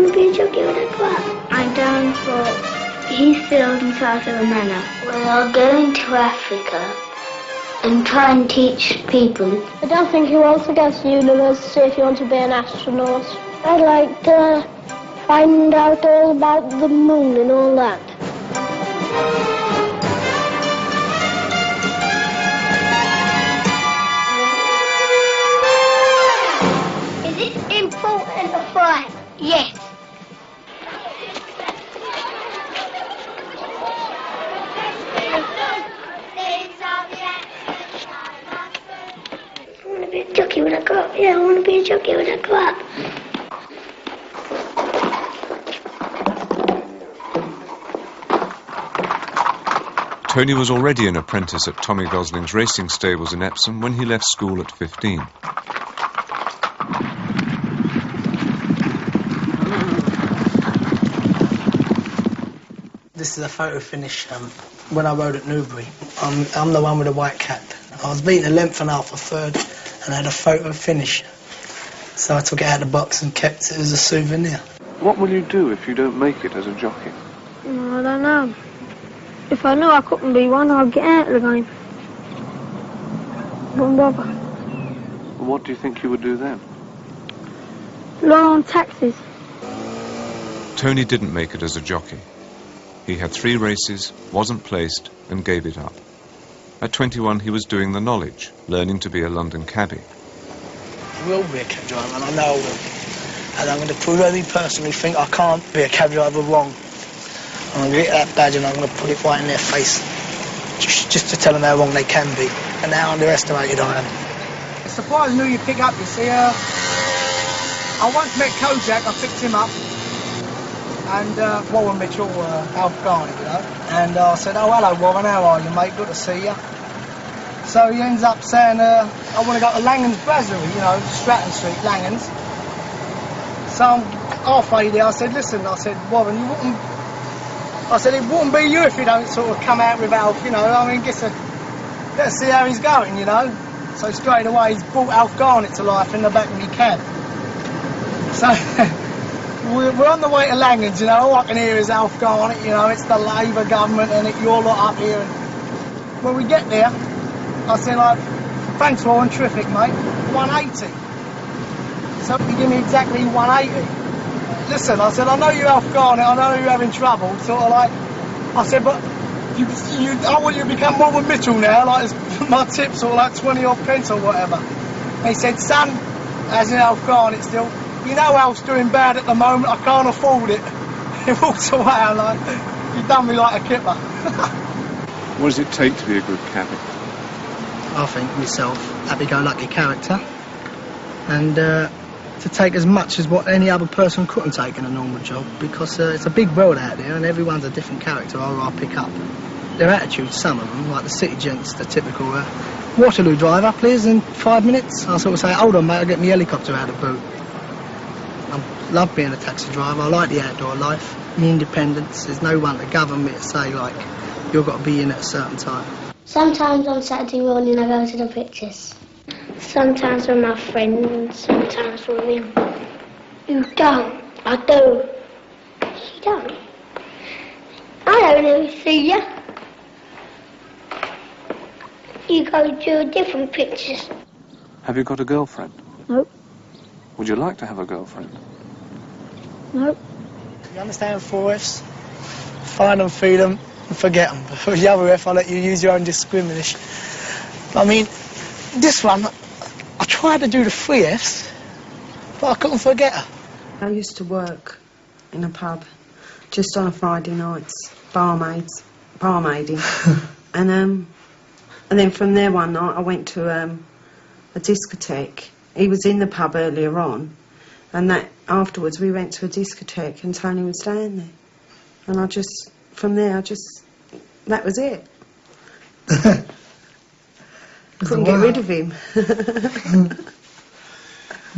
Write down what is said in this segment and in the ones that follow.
want to be a jockey when I grow up. I'm down for East Field and South of the Manor. Well, I'll go into Africa and try and teach people. I don't think you want to go to university if you want to be an astronaut. I'd like to find out all about the moon and all that. Is it important to fly? Yes. I want to be a jockey when I grow up. Yeah, I want to be a jockey when I grow up. Tony was already an apprentice at Tommy Gosling's racing stables in Epsom when he left school at 15. This is a photo finish when I rode at Newbury. I'm the one with the white cap. I was beating a length and a half a third and I had a photo finish. So I took it out of the box and kept it as a souvenir. What will you do if you don't make it as a jockey? I don't know. If I knew I couldn't be one, I'd get out of the game. Wouldn't bother. What do you think you would do then? Low on taxes. Tony didn't make it as a jockey. He had 3 races, wasn't placed, and gave it up. At 21, he was doing the knowledge, learning to be a London cabbie. I will be a cab driver, and I know I will. And I'm going to prove every person who think I can't be a cab driver wrong. I'm going to get that badge and I'm going to put it right in their face. Just to tell them how wrong they can be, and how underestimated I am. It's surprising who you pick up, you see. I once met Kojak, I picked him up. And Warren Mitchell, Alf Garnett, you know. And I said, oh, hello, Warren, how are you, mate? Good to see you. So he ends up saying, I want to go to Langhams Brasserie, you know, Stratton Street, Langhams. So I'm halfway there, I said, listen, I said, Warren, you wouldn't... I said, it wouldn't be you if you don't sort of come out with Alf, you know. I mean, let's see how he's going, you know. So straight away, he's brought Alf Garnett to life in the back of my cab. So... We're on the way to Langhams, you know. All I can hear is Alf Garnett, you know, it's the Labour government and you're lot up here. And when we get there, I say, like, thanks, Warren, terrific, mate. 180. So he gave me exactly 180. Listen, I said, I know you're Alf Garnett, I know you're having trouble, sort of like, I said, but I want you to become Warren Mitchell now, like, my tip's sort of like 20 odd pence or whatever. And he said, son, as in Alf Garnett still, you know Alf's doing bad at the moment, I can't afford it. He walks away, I'm like, you've done me like a kipper. What does it take to be a good cabbie? I think myself, happy-go-lucky character, and to take as much as what any other person couldn't take in a normal job, because it's a big world out there and everyone's a different character I pick up. Their attitudes, some of them, like the city gents, the typical Waterloo drive up, please, in 5 minutes. I sort of say, hold on, mate, I'll get my helicopter out of the boot. I love being a taxi driver, I like the outdoor life, the independence. There's no one to govern me to say, like, you've got to be in at a certain time. Sometimes on Saturday morning I go to the pictures. Sometimes with my friends, sometimes with him. You don't. I do. You don't. I don't ever see you. You go to different pictures. Have you got a girlfriend? Nope. Would you like to have a girlfriend? Nope. You understand 4 Fs? Find them, feed them, and forget them. For the other F, I'll let you use your own discrimination. I mean, this one, I tried to do the 3 Fs, but I couldn't forget her. I used to work in a pub just on a Friday nights, barmaiding. and then from there one night I went to a discotheque. He was in the pub earlier on, and that afterwards we went to a discotheque and Tony was staying there. And that was it. Couldn't get rid of him.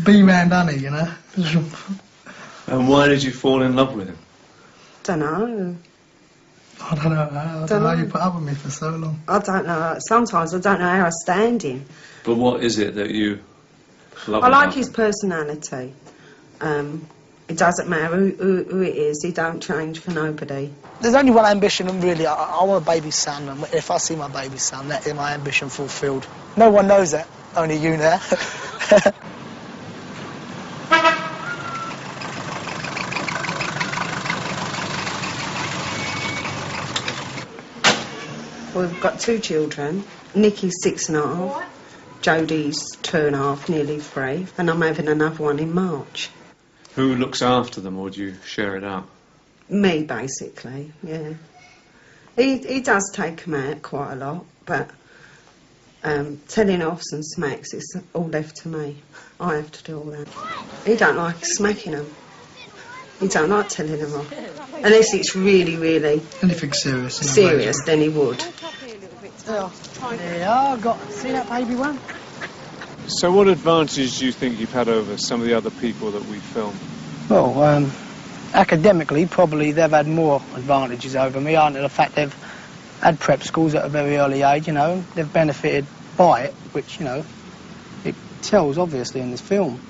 B-man, honey, you know. And why did you fall in love with him? Don't know. I don't know. I don't know how you put up with me for so long. I don't know. Sometimes I don't know how I stand him. But what is it that you love I like about his personality. It doesn't matter who it is, he don't change for nobody. There's only one ambition, and really, I want a baby son, and if I see my baby son, that is my ambition fulfilled. No one knows that, only you now. We've got 2 children. Nikki's 6.5, Jodie's 2.5, nearly 3, and I'm having another one in March. Who looks after them, or do you share it out? Me, basically, yeah. He does take them out quite a lot, but telling offs and smacks is all left to me. I have to do all that. He don't like smacking them. He don't like telling them off. Unless it's really, really... Anything serious. Serious, then he would. Yeah, I got... See that baby one? So what advantages do you think you've had over some of the other people that we film? Well, academically, probably they've had more advantages over me, aren't they? The fact they've had prep schools at a very early age, you know, they've benefited by it, which, you know, it tells, obviously, in this film.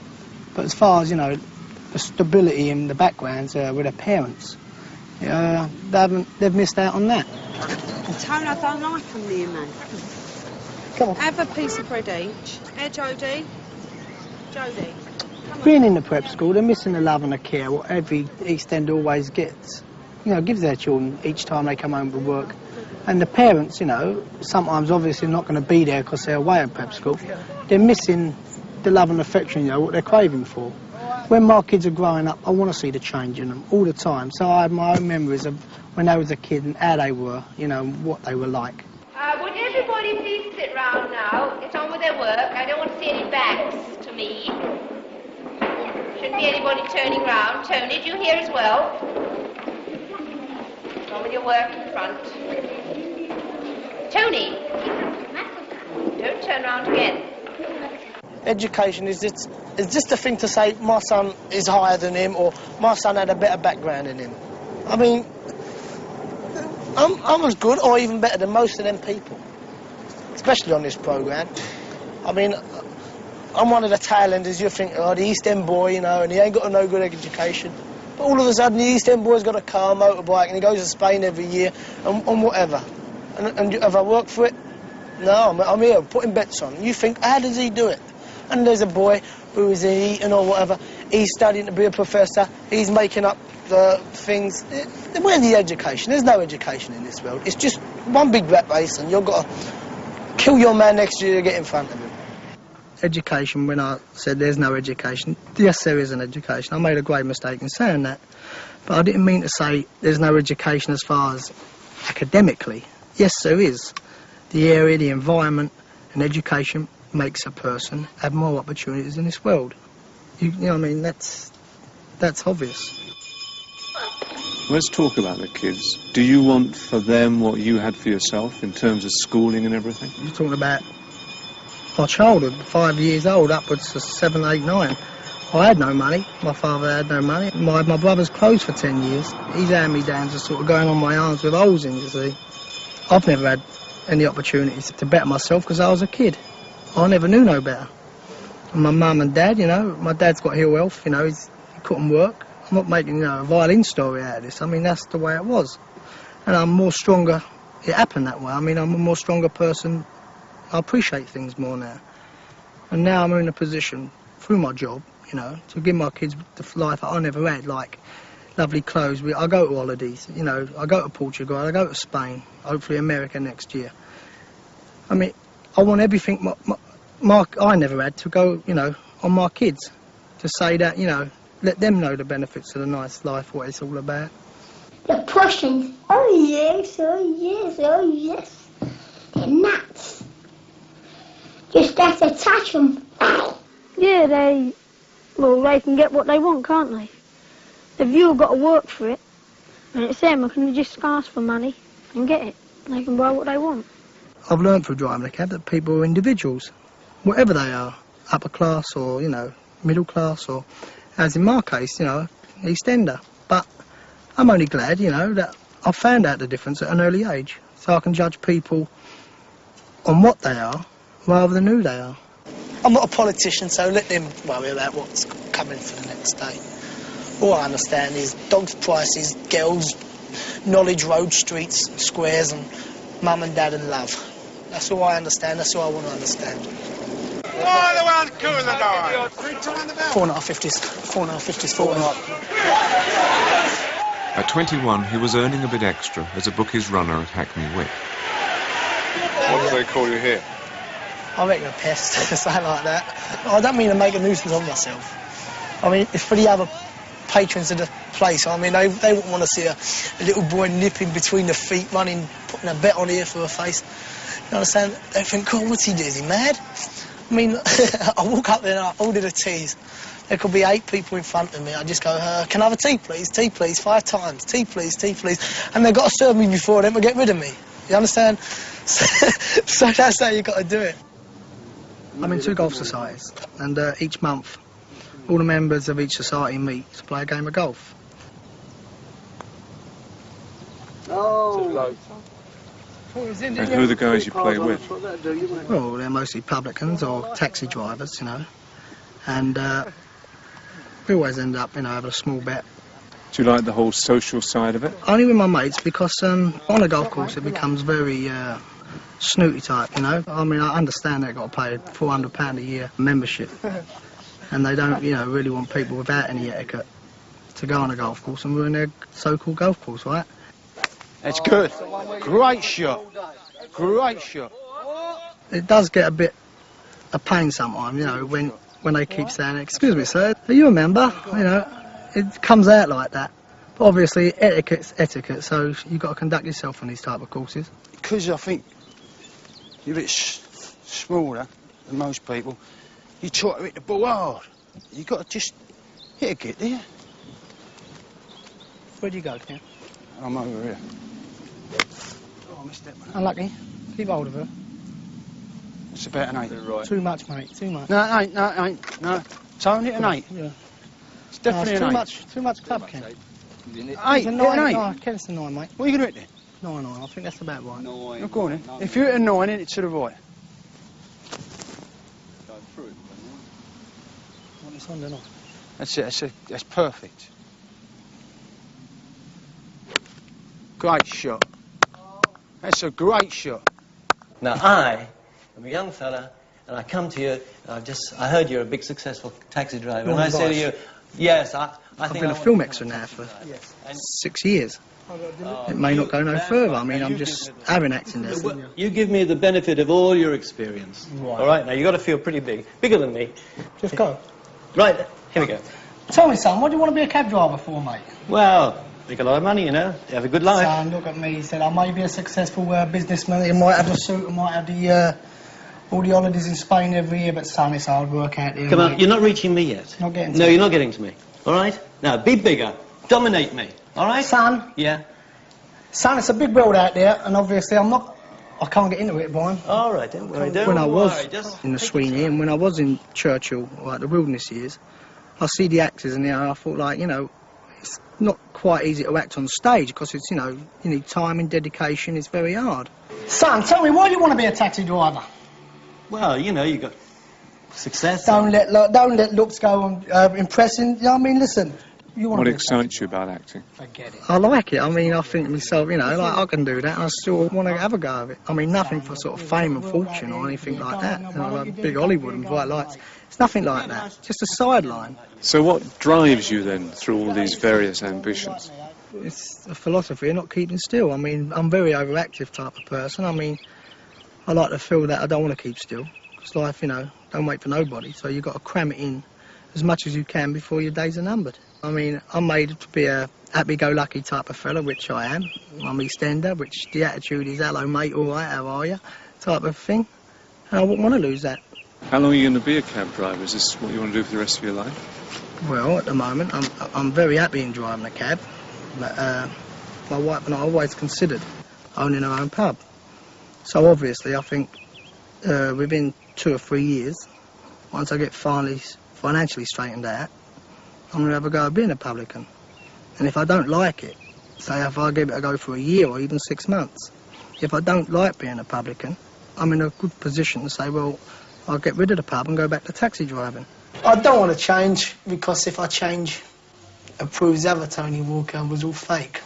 But as far as, you know, the stability in the backgrounds with their parents, they've missed out on that. Tone, I don't like them near me. Come on. Have a piece of bread each. Hey, Jodie. Jodie. Being in the prep school, they're missing the love and the care what every East End always gets. You know, gives their children each time they come home from work. And the parents, you know, sometimes obviously not going to be there because they're away at prep school. They're missing the love and affection, you know, what they're craving for. When my kids are growing up, I want to see the change in them all the time. So I have my own memories of when I was a kid and how they were, you know, what they were like. Would everybody please sit round now? Get on with their work. I don't want to see any backs to me. Shouldn't be anybody turning round. Tony, do you hear as well? Get on with your work in front. Tony! Don't turn round again. Education is just a thing to say my son is higher than him or my son had a better background than him. I mean, I'm as good or even better than most of them people, especially on this programme. I mean, I'm one of the tail enders. You think, oh, the East End boy, you know, and he ain't got no good education. But all of a sudden, the East End boy's got a car, motorbike, and he goes to Spain every year and whatever. And have I worked for it? No, I'm here putting bets on. You think, how does he do it? And there's a boy who is eating or whatever. He's studying to be a professor. He's making up the things. Where's the education? There's no education in this world. It's just one big rat race, and you've got to kill your man next year to get in front of him. Education, when I said there's no education, yes, there is an education. I made a great mistake in saying that. But I didn't mean to say there's no education as far as academically. Yes, there is. The area, the environment, and education makes a person have more opportunities in this world. You know what I mean? That's obvious. Let's talk about the kids. Do you want for them what you had for yourself in terms of schooling and everything? You're talking about my childhood, 5 years old, upwards to 7, 8, 9. I had no money. My father had no money. My brother's closed for 10 years. His hand-me-downs are sort of going on my arms with holes in, you see. I've never had any opportunities to better myself because I was a kid. I never knew no better. And my mum and dad, you know, my dad's got ill health, you know, he couldn't work. I'm not making, you know, a violin story out of this. I mean, that's the way it was. And I'm more stronger. It happened that way. I mean, I'm a more stronger person. I appreciate things more now. And now I'm in a position, through my job, you know, to give my kids the life I never had, like lovely clothes. I go to holidays, you know, I go to Portugal, I go to Spain, hopefully America next year. I mean, I want everything I never had to go, you know, on my kids. To say that, you know, let them know the benefits of the nice life, what it's all about. The Prussians, oh yes, oh yes, oh yes. They're nuts. Just have to touch them. Yeah, they can get what they want, can't they? If you've got to work for it, and it's them who can just ask for money and get it. They can buy what they want. I've learned through driving a cab that people are individuals, whatever they are, upper class or, you know, middle class or, as in my case, you know, East Ender. But I'm only glad, you know, that I found out the difference at an early age, so I can judge people on what they are rather than who they are. I'm not a politician, so let them worry about what's coming for the next day. All I understand is dogs' prices, girls, knowledge, road, streets, squares, and mum and dad and love. That's all I understand, that's all I want to understand. Oh, the one's cooler than I. 4.5 50s, 4.5. At 21, he was earning a bit extra as a bookies runner at Hackney Wick. What do they call you here? I reckon a pest, something like that. I don't mean to make a nuisance of myself. I mean, it's for the other patrons of the place. I mean, they wouldn't want to see a little boy nipping between the feet, running, putting a bet on here for a face. You understand? They think, God, what's he doing? Is he mad? I mean, I walk up there and I order the teas. There could be 8 people in front of me. I just go, can I have a tea, please? Tea, please, 5 times. Tea, please, tea, please. And they've got to serve me before them to get rid of me. You understand? So that's how you got to do it. I'm in 2 golf societies, and each month, all the members of each society meet to play a game of golf. And who are the guys you play with? Well, they're mostly publicans or taxi drivers, you know. And we always end up, you know, having a small bet. Do you like the whole social side of it? Only with my mates, because on a golf course it becomes very snooty type, you know. I mean, I understand they've got to pay £400 a year membership. And they don't, you know, really want people without any etiquette to go on a golf course and ruin their so-called golf course, right? It's good. Great shot. Great shot. It does get a bit a pain sometimes, you know, when they keep saying, excuse me, sir, are you a member? You know, it comes out like that. But obviously, etiquette's etiquette, so you've got to conduct yourself on these type of courses. Because I think you're a bit smaller than most people, you try to hit the ball hard. You've got to just hit a git, do you? Where'd you go, Ken? I'm over here. Oh, I missed that one. Unlucky. Keep hold of her. It's about an 8. Right. Too much, mate, too much. No, it ain't. No. It's only an 8. Yeah. It's definitely no, an 8. Too much club, Ken. 8, It's a 9. an 8. No, Ken, it's a 9, mate. What are you going to hit 9, I think that's about right. then? Go on then. If you're at a 9, then it's to the right. Want this on, don't I? That's it. That's perfect. Great shot. That's a great shot. Now, I am a young fella, and I come to you, and I heard you're a big, successful taxi driver, and I say to you, yes, I I've think been a film extra now for 6 years. It may not go no further. I mean, I'm just having acting lessons. You give me the benefit of all your experience. Right. All right, now, you've got to feel pretty big. Bigger than me. Just go. Right, here we go. Tell me, son, what do you want to be a cab driver for, mate? Well, make a lot of money, you know. You have a good life. Son, look at me. He said, I may be a successful businessman. He might have a suit, I might have all the holidays in Spain every year, but son, it's hard work out here. Come on, mate. you're not reaching me yet. Not getting to No, me. you're not getting to me. All right? Now, be bigger. Dominate me. All right? Son, Yeah? son, it's a big world out there, and obviously I can't get into it, Brian. All right, don't worry. Don't When I was worry. Just in the take your Sweeney, and when I was in Churchill, like the wilderness years, I see the actors and I thought, like, you know, it's not quite easy to act on stage because it's, you know, you need time and dedication. It's very hard. Son, tell me, why do you want to be a taxi driver? Well, you know, you got success. Don't let looks go on impressing. You know what I mean? Listen, you want What to be excites you about acting? Forget it. I like it. I mean, I think to myself, you know, like I can do that, and I still want to have a go of it. I mean, nothing for sort of fame and fortune or anything like that. You know, like big Hollywood and bright lights. It's nothing like that. Just a sideline. So what drives you then through all these various ambitions? It's a philosophy of not keeping still. I mean, I'm a very overactive type of person. I mean, I like to feel that I don't want to keep still. Because life, you know, don't wait for nobody. So you've got to cram it in as much as you can before your days are numbered. I mean, I'm made to be a happy-go-lucky type of fella, which I am. I'm EastEnder, which the attitude is, hello, mate, all right, how are you, type of thing. And I wouldn't want to lose that. How long are you going to be a cab driver? Is this what you want to do for the rest of your life? Well, at the moment, I'm very happy in driving a cab. But my wife and I always considered owning our own pub. So obviously, I think within 2 or 3 years, once I get financially straightened out, I'm going to have a go at being a publican. And if I don't like it, say if I give it a go for a year or even 6 months, if I don't like being a publican, I'm in a good position to say, well, I'll get rid of the pub and go back to taxi driving. I don't want to change, because if I change, and proves the other Tony Walker was all fake.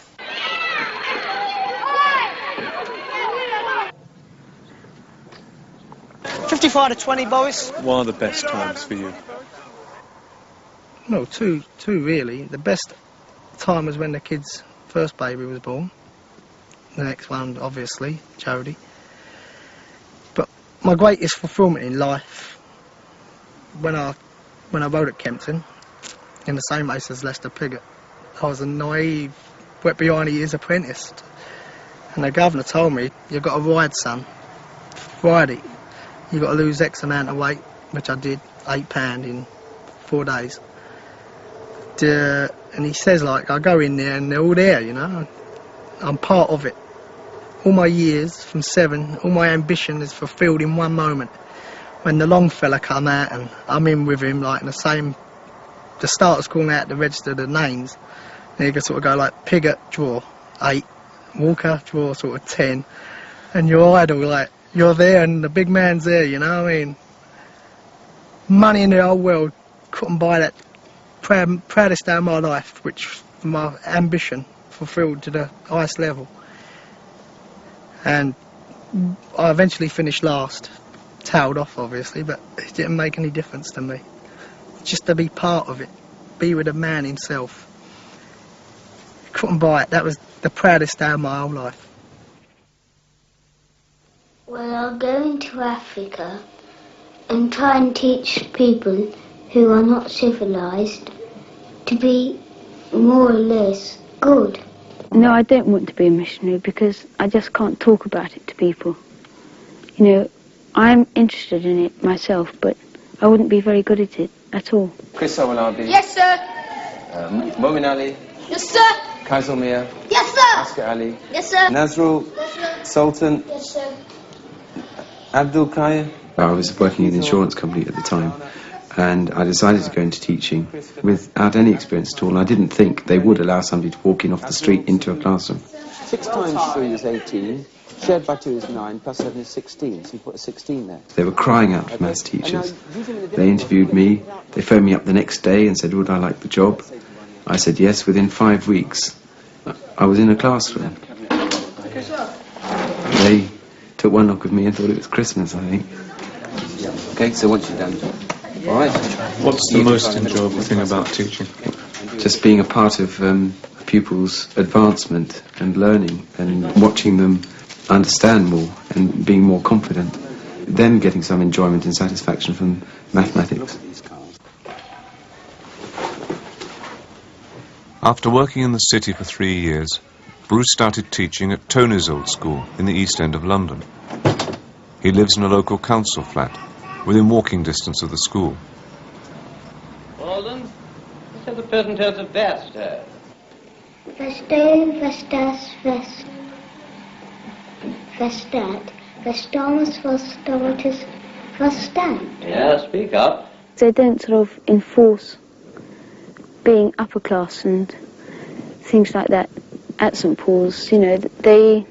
$55-20, Boris. What are the best times for you? No, two really. The best time was when the kid's first baby was born. The next one, obviously, Jodie. But my greatest fulfilment in life, when I rode at Kempton, in the same race as Lester Piggott, I was a naive, wet behind the ears apprentice. And the governor told me, "You've got to ride, son. Ride it. You've got to lose X amount of weight," which I did, £8 in 4 days. And he says, like, I go in there and they're all there, you know. I'm part of it. All my years, from 7, all my ambition is fulfilled in one moment. When the long fella come out and I'm in with him, like, in the starters calling out to register the names. And you can sort of go like, Piggott, draw, 8. Walker, draw, sort of 10. And your idol, like, you're there and the big man's there, you know what I mean? Money in the whole world couldn't buy that proudest day of my life, which my ambition fulfilled to the highest level. And I eventually finished last, tailed off obviously, but it didn't make any difference to me. Just to be part of it, be with the man himself. Couldn't buy it. That was the proudest day of my whole life. Well, I'll go into Africa and try and teach people who are not civilised to be more or less good. No, I don't want to be a missionary because I just can't talk about it to people. You know, I'm interested in it myself, but I wouldn't be very good at it at all. Chris Awalabi. Yes, sir. Momin Ali. Yes, sir. Kaisal Mia. Yes, sir. Oscar Ali. Yes, sir. Nazrul. Yes, sir. Sultan. Yes, sir. Abdul Kaya. I was working in an insurance company at the time, and I decided to go into teaching without any experience at all, and I didn't think they would allow somebody to walk in off the street into a classroom. 6 times 3 is 18. Shared by 2 is 9, plus 7 is 16, so you put a 16 there. They were crying out for maths teachers. They interviewed me, they phoned me up the next day and said, would I like the job? I said yes. Within 5 weeks, I was in a classroom. They took one look at me and thought it was Christmas, I think. Okay, so once you're done, all right. What's the most enjoyable thing about teaching? Just being a part of pupils' advancement and learning and watching them understand more and being more confident. Them getting some enjoyment and satisfaction from mathematics. After working in the city for 3 years, Bruce started teaching at Tony's old school in the East End of London. He lives in a local council flat, within walking distance of the school. Walden, let's have the present tense of Vesta. Vesto, vestas, vest. Vestat, vestamus, vestomatus, vestant. Yeah, speak up. They don't sort of enforce being upper class and things like that at St Paul's. You know, they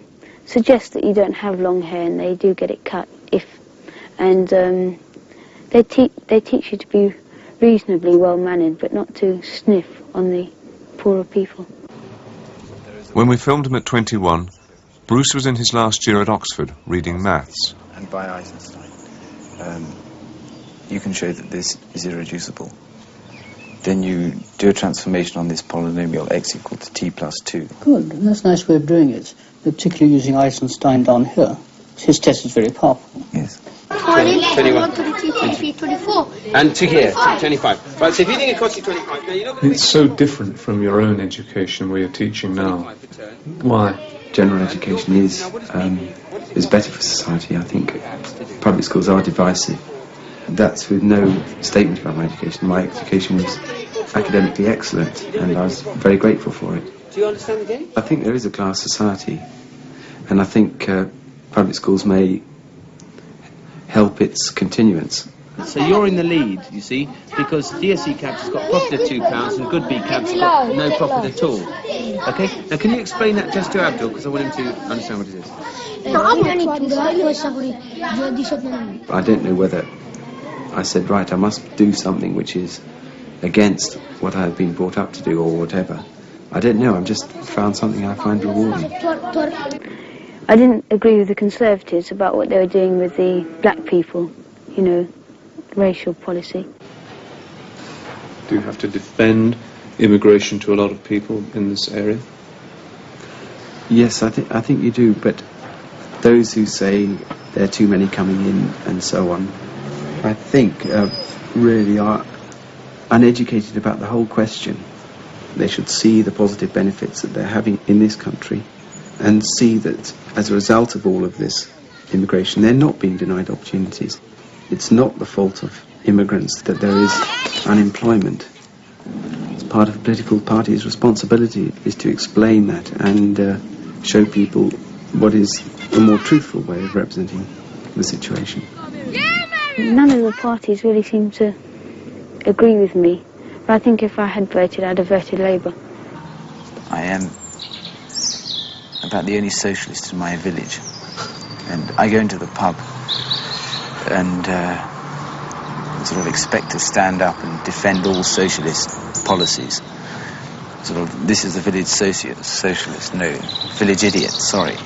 suggest that you don't have long hair, and they do get it cut and they teach you to be reasonably well mannered, but not to sniff on the poorer people. When we filmed him at 21, Bruce was in his last year at Oxford reading maths. And by Eisenstein, you can show that this is irreducible. Then you do a transformation on this polynomial x equal to t plus 2. Good, that's a nice way of doing it, particularly using Eisenstein down here. His test is very powerful. Yes. 21, 22, 23, 24. And to here, 25. Right, so if you think it costs you 25, now you're not going to... It's so different from your own education where you're teaching now. Why? General education is better for society, I think. Public schools are divisive. That's with no statement about my education. My education was academically excellent, and I was very grateful for it. Do you understand the game? I think there is a class society, and I think public schools may help its continuance. So you're in the lead, you see, because DSE cabs has got profit of £2 and good B cabs has got no profit at all. Okay? Now can you explain that just to Abdul, because I want him to understand what it is. I don't know whether I said, right, I must do something which is against what I've been brought up to do or whatever. I don't know, I've just found something I find rewarding. I didn't agree with the Conservatives about what they were doing with the black people, you know, racial policy. Do you have to defend immigration to a lot of people in this area? Yes, I think you do, but those who say there are too many coming in and so on, I think really are uneducated about the whole question. They should see the positive benefits that they're having in this country and see that as a result of all of this immigration, they're not being denied opportunities. It's not the fault of immigrants that there is unemployment. It's part of a political party's responsibility is to explain that and show people what is a more truthful way of representing the situation. None of the parties really seem to agree with me, but I think if I had voted, I'd have voted Labour. I am about the only socialist in my village, and I go into the pub and sort of expect to stand up and defend all socialist policies. Sort of, this is the village socialist, no, village idiot, sorry.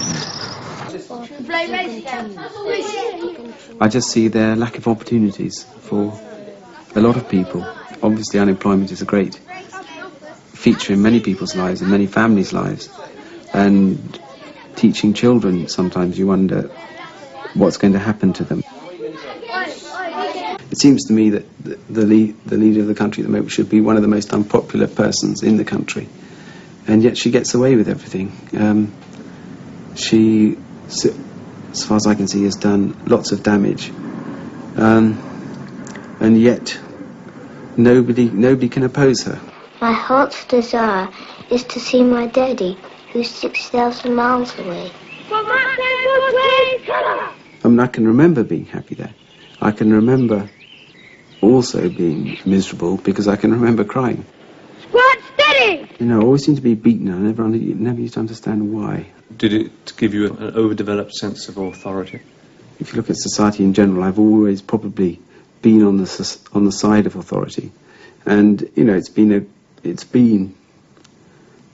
I just see their lack of opportunities for a lot of people. Obviously unemployment is a great feature in many people's lives and many families' lives, and teaching children, sometimes you wonder what's going to happen to them. It seems to me that the leader of the country at the moment should be one of the most unpopular persons in the country, and yet she gets away with everything. She, as far as I can see, has done lots of damage, and yet nobody can oppose her. My heart's desire is to see my daddy, who's 6,000 miles away. I mean, I can remember being happy there. I can remember also being miserable because I can remember crying. Squad steady! You know, I always seem to be beaten. I never used to understand why. Did it give you an overdeveloped sense of authority? If you look at society in general, I've always probably been on the side of authority, and you know, it's been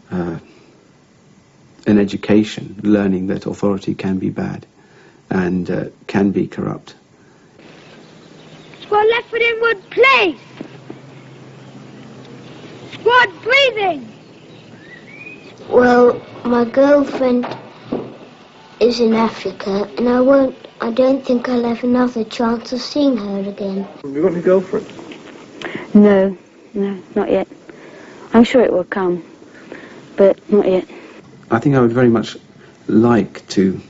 an education, learning that authority can be bad and can be corrupt. Squad left foot inward, place! Squad breathing! Well, my girlfriend is in Africa, and I don't think I'll have another chance of seeing her again. Have you got any girlfriend? No, not yet. I'm sure it will come, but not yet. I think I would very much like to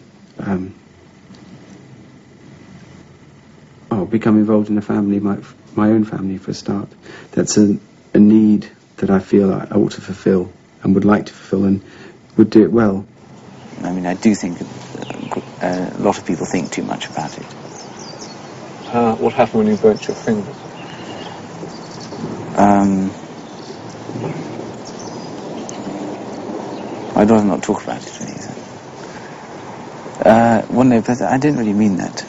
become involved in a family, my own family for a start. That's a need that I feel I ought to fulfill and would like to fulfill and would do it well. I mean, I do think a lot of people think too much about it. What happened when you burnt your fingers? I'd rather not talk about it, really. Well, no, but I didn't really mean that.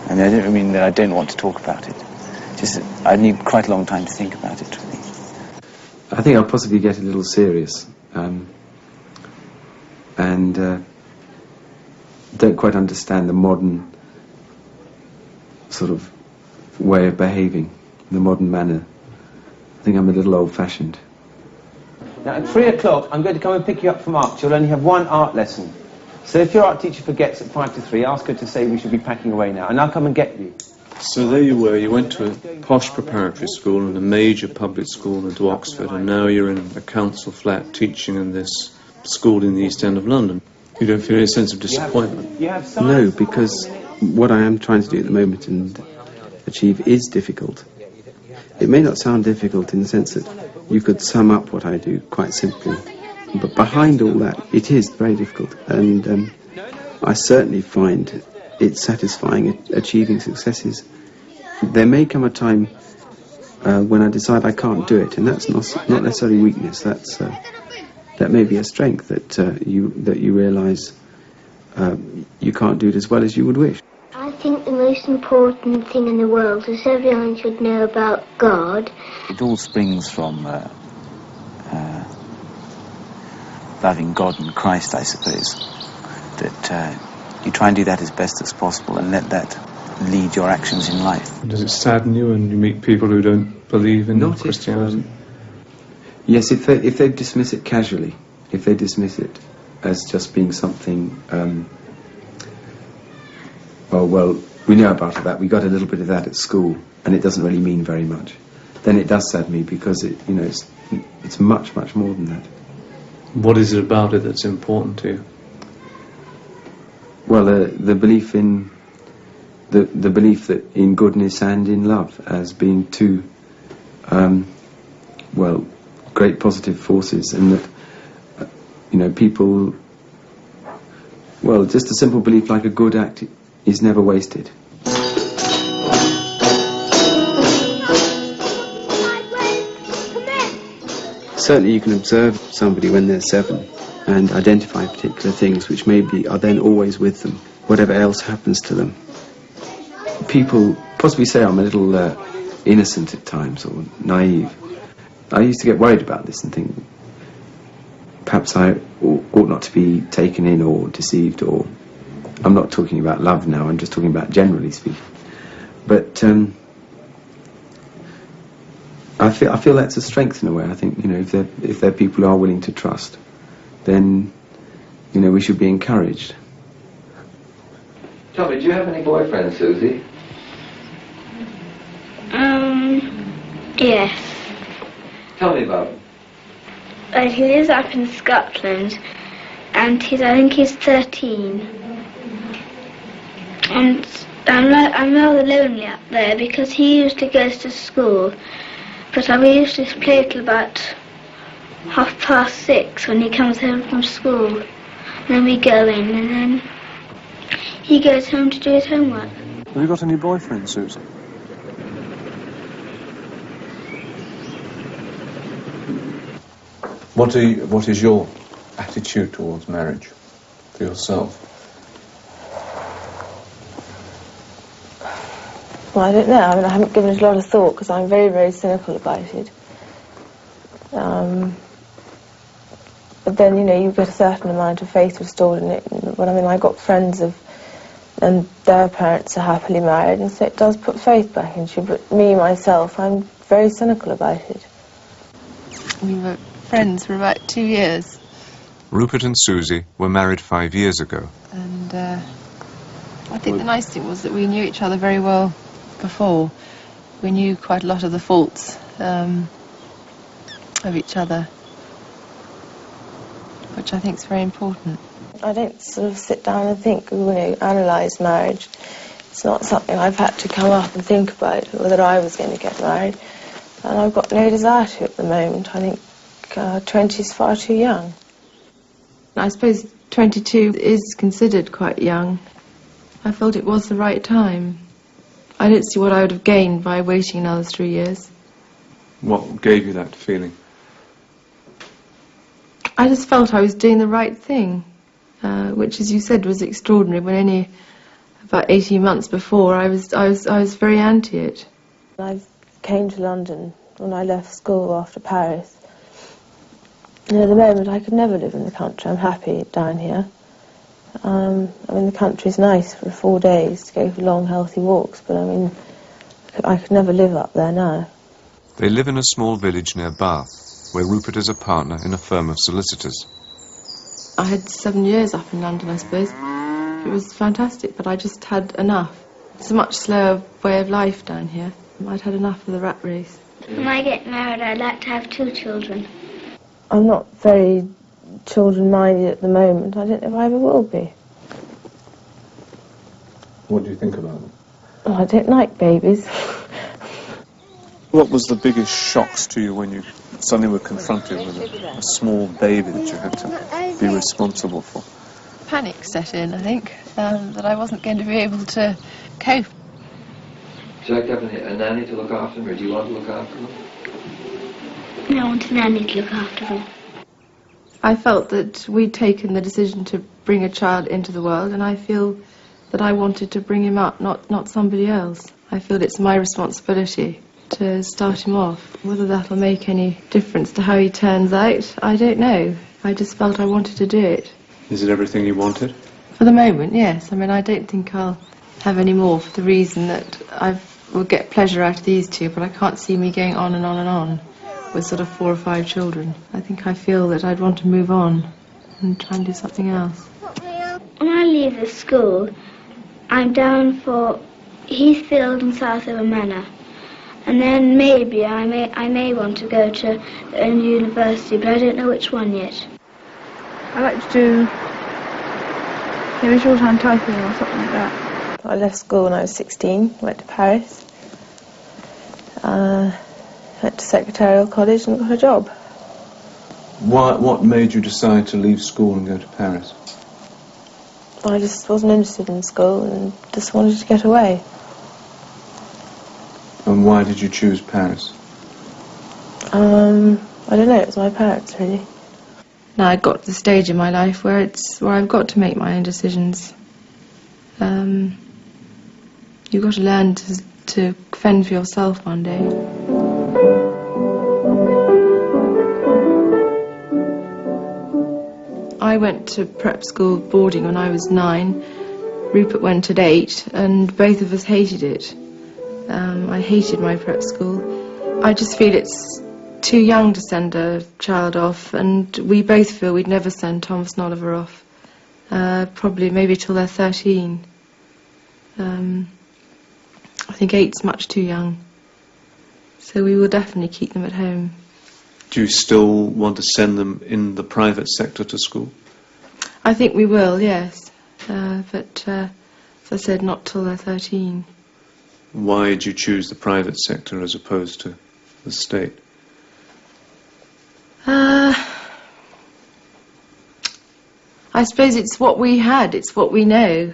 I mean, I didn't mean that I don't want to talk about it. Just, I need quite a long time to think about it, really. I think I'll possibly get a little serious, and don't quite understand the modern sort of way of behaving, the modern manner. I think I'm a little old-fashioned. Now, at 3 o'clock, I'm going to come and pick you up from art. You'll only have one art lesson. So if your art teacher forgets at 5 to 3, ask her to say we should be packing away now, and I'll come and get you. So there you were, you went to a posh preparatory school and a major public school into Oxford, and now you're in a council flat teaching in this school in the East End of London. You don't feel any sense of disappointment? No, because what I am trying to do at the moment and achieve is difficult. It may not sound difficult in the sense that you could sum up what I do quite simply, but behind all that, it is very difficult, and I certainly find it satisfying achieving successes. There may come a time when I decide I can't do it, and that's not necessarily weakness. That may be a strength that you realise you can't do it as well as you would wish. I think the most important thing in the world is everyone should know about God. It all springs from loving God and Christ, I suppose. That you try and do that as best as possible and let that lead your actions in life. Does it sadden you when you meet people who don't believe in Christianity? Yes, if they dismiss it casually, if they dismiss it as just being something, oh, well, we know about that, we got a little bit of that at school, and it doesn't really mean very much, then it does sadden me, because it's much, much more than that. What is it about it that's important to you? Well, the belief in the belief that in goodness and in love as being two, well, great positive forces, and that people, well, just a simple belief like a good act is never wasted. Certainly you can observe somebody when they're 7 and identify particular things which maybe are then always with them, whatever else happens to them. People possibly say I'm a little innocent at times, or naive. I used to get worried about this and think perhaps I ought not to be taken in or deceived, or I'm not talking about love now, I'm just talking about generally speaking. But I feel that's a strength in a way. I think, if they're people who are willing to trust, then, we should be encouraged. Tommy, do you have any boyfriends, Susie? Yes. Tell me about him. He lives up in Scotland, and I think he's 13. And I'm rather lonely up there, because he usually goes to school, but we usually play till about 6:30 when he comes home from school. And then we go in, and then he goes home to do his homework. Have you got any boyfriends, Susie? What is your attitude towards marriage for yourself? Well, I don't know. I haven't given it a lot of thought, because I'm very, very cynical about it. But then, you get a certain amount of faith restored in it. But I got friends and their parents are happily married, and so it does put faith back into you. But me, myself, I'm very cynical about it. We were friends for about 2 years. Rupert and Susie were married 5 years ago. And I think the nice thing was that we knew each other very well before. We knew quite a lot of the faults of each other, which I think is very important. I don't sort of sit down and think, analyse marriage. It's not something I've had to come up and think about, whether I was going to get married. And I've got no desire to at the moment. I think 20 is far too young. I suppose 22 is considered quite young. I felt it was the right time. I don't see what I would have gained by waiting another 3 years. What gave you that feeling? I just felt I was doing the right thing, which, as you said, was extraordinary. When only about 18 months before, I was very anti it. I came to London when I left school after Paris. And at the moment, I could never live in the country. I'm happy down here. The country's nice for 4 days to go for long, healthy walks, but I could never live up there now. They live in a small village near Bath, where Rupert is a partner in a firm of solicitors. I had 7 years up in London, I suppose. It was fantastic, but I just had enough. It's a much slower way of life down here. I'd had enough of the rat race. When I get married, I'd like to have 2 children. I'm not very children-minded at the moment. I don't know if I ever will be. What do you think about them? Oh, I don't like babies. What was the biggest shocks to you when you suddenly were confronted with a small baby that you had to be responsible for? Panic set in, I think, that I wasn't going to be able to cope. Would you like to have a nanny to look after them, or do you want to look after them? I want a nanny to look after them. I felt that we'd taken the decision to bring a child into the world, and I feel that I wanted to bring him up, not somebody else. I feel it's my responsibility to start him off. Whether that'll make any difference to how he turns out, I don't know. I just felt I wanted to do it. Is it everything you wanted? For the moment, yes. I mean, I don't think I'll have any more for the reason that I will get pleasure out of these two, but I can't see me going on and on and on with sort of 4 or 5 children. I think I feel that I'd want to move on and try and do something else. When I leave the school, I'm down for Heathfield and Southaven Manor. And then maybe I may want to go to a university, but I don't know which one yet. I like to do maybe shorthand typing or something like that. I left school when I was 16, went to Paris, went to secretarial college and got a job. What made you decide to leave school and go to Paris? I just wasn't interested in school and just wanted to get away. And why did you choose Paris? I don't know, it was my parents really. Now I've got to the stage in my life where I've got to make my own decisions. You've got to learn to fend for yourself one day. I went to prep school boarding when I was 9. Rupert went at 8, and both of us hated it. I hated my prep school. I just feel it's too young to send a child off, and we both feel we'd never send Thomas and Oliver off. Probably maybe till they're 13. I think 8's much too young. So we will definitely keep them at home. Do you still want to send them in the private sector to school? I think we will, yes. But as I said, not till they're 13. Why did you choose the private sector as opposed to the state? I suppose it's what we had, it's what we know.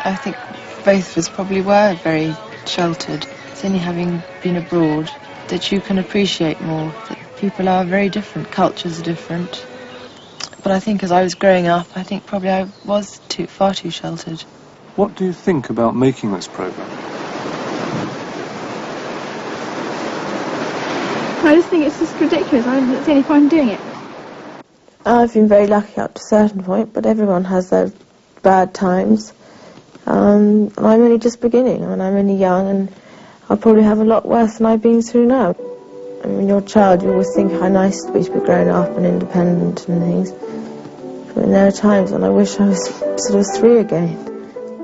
I think both of us probably were very sheltered. It's only having been abroad that you can appreciate more, that people are very different, cultures are different. But I think as I was growing up, I think probably I was far too sheltered. What do you think about making this programme? I just think it's just ridiculous. I don't see any point in doing it. I've been very lucky up to a certain point, but everyone has their bad times. And I'm only just beginning, and I'm only young, and I'll probably have a lot worse than I've been through now. I mean, you're a child, you always think how nice it would be to be grown up and independent and things. But there are times when I wish I was sort of 3 again.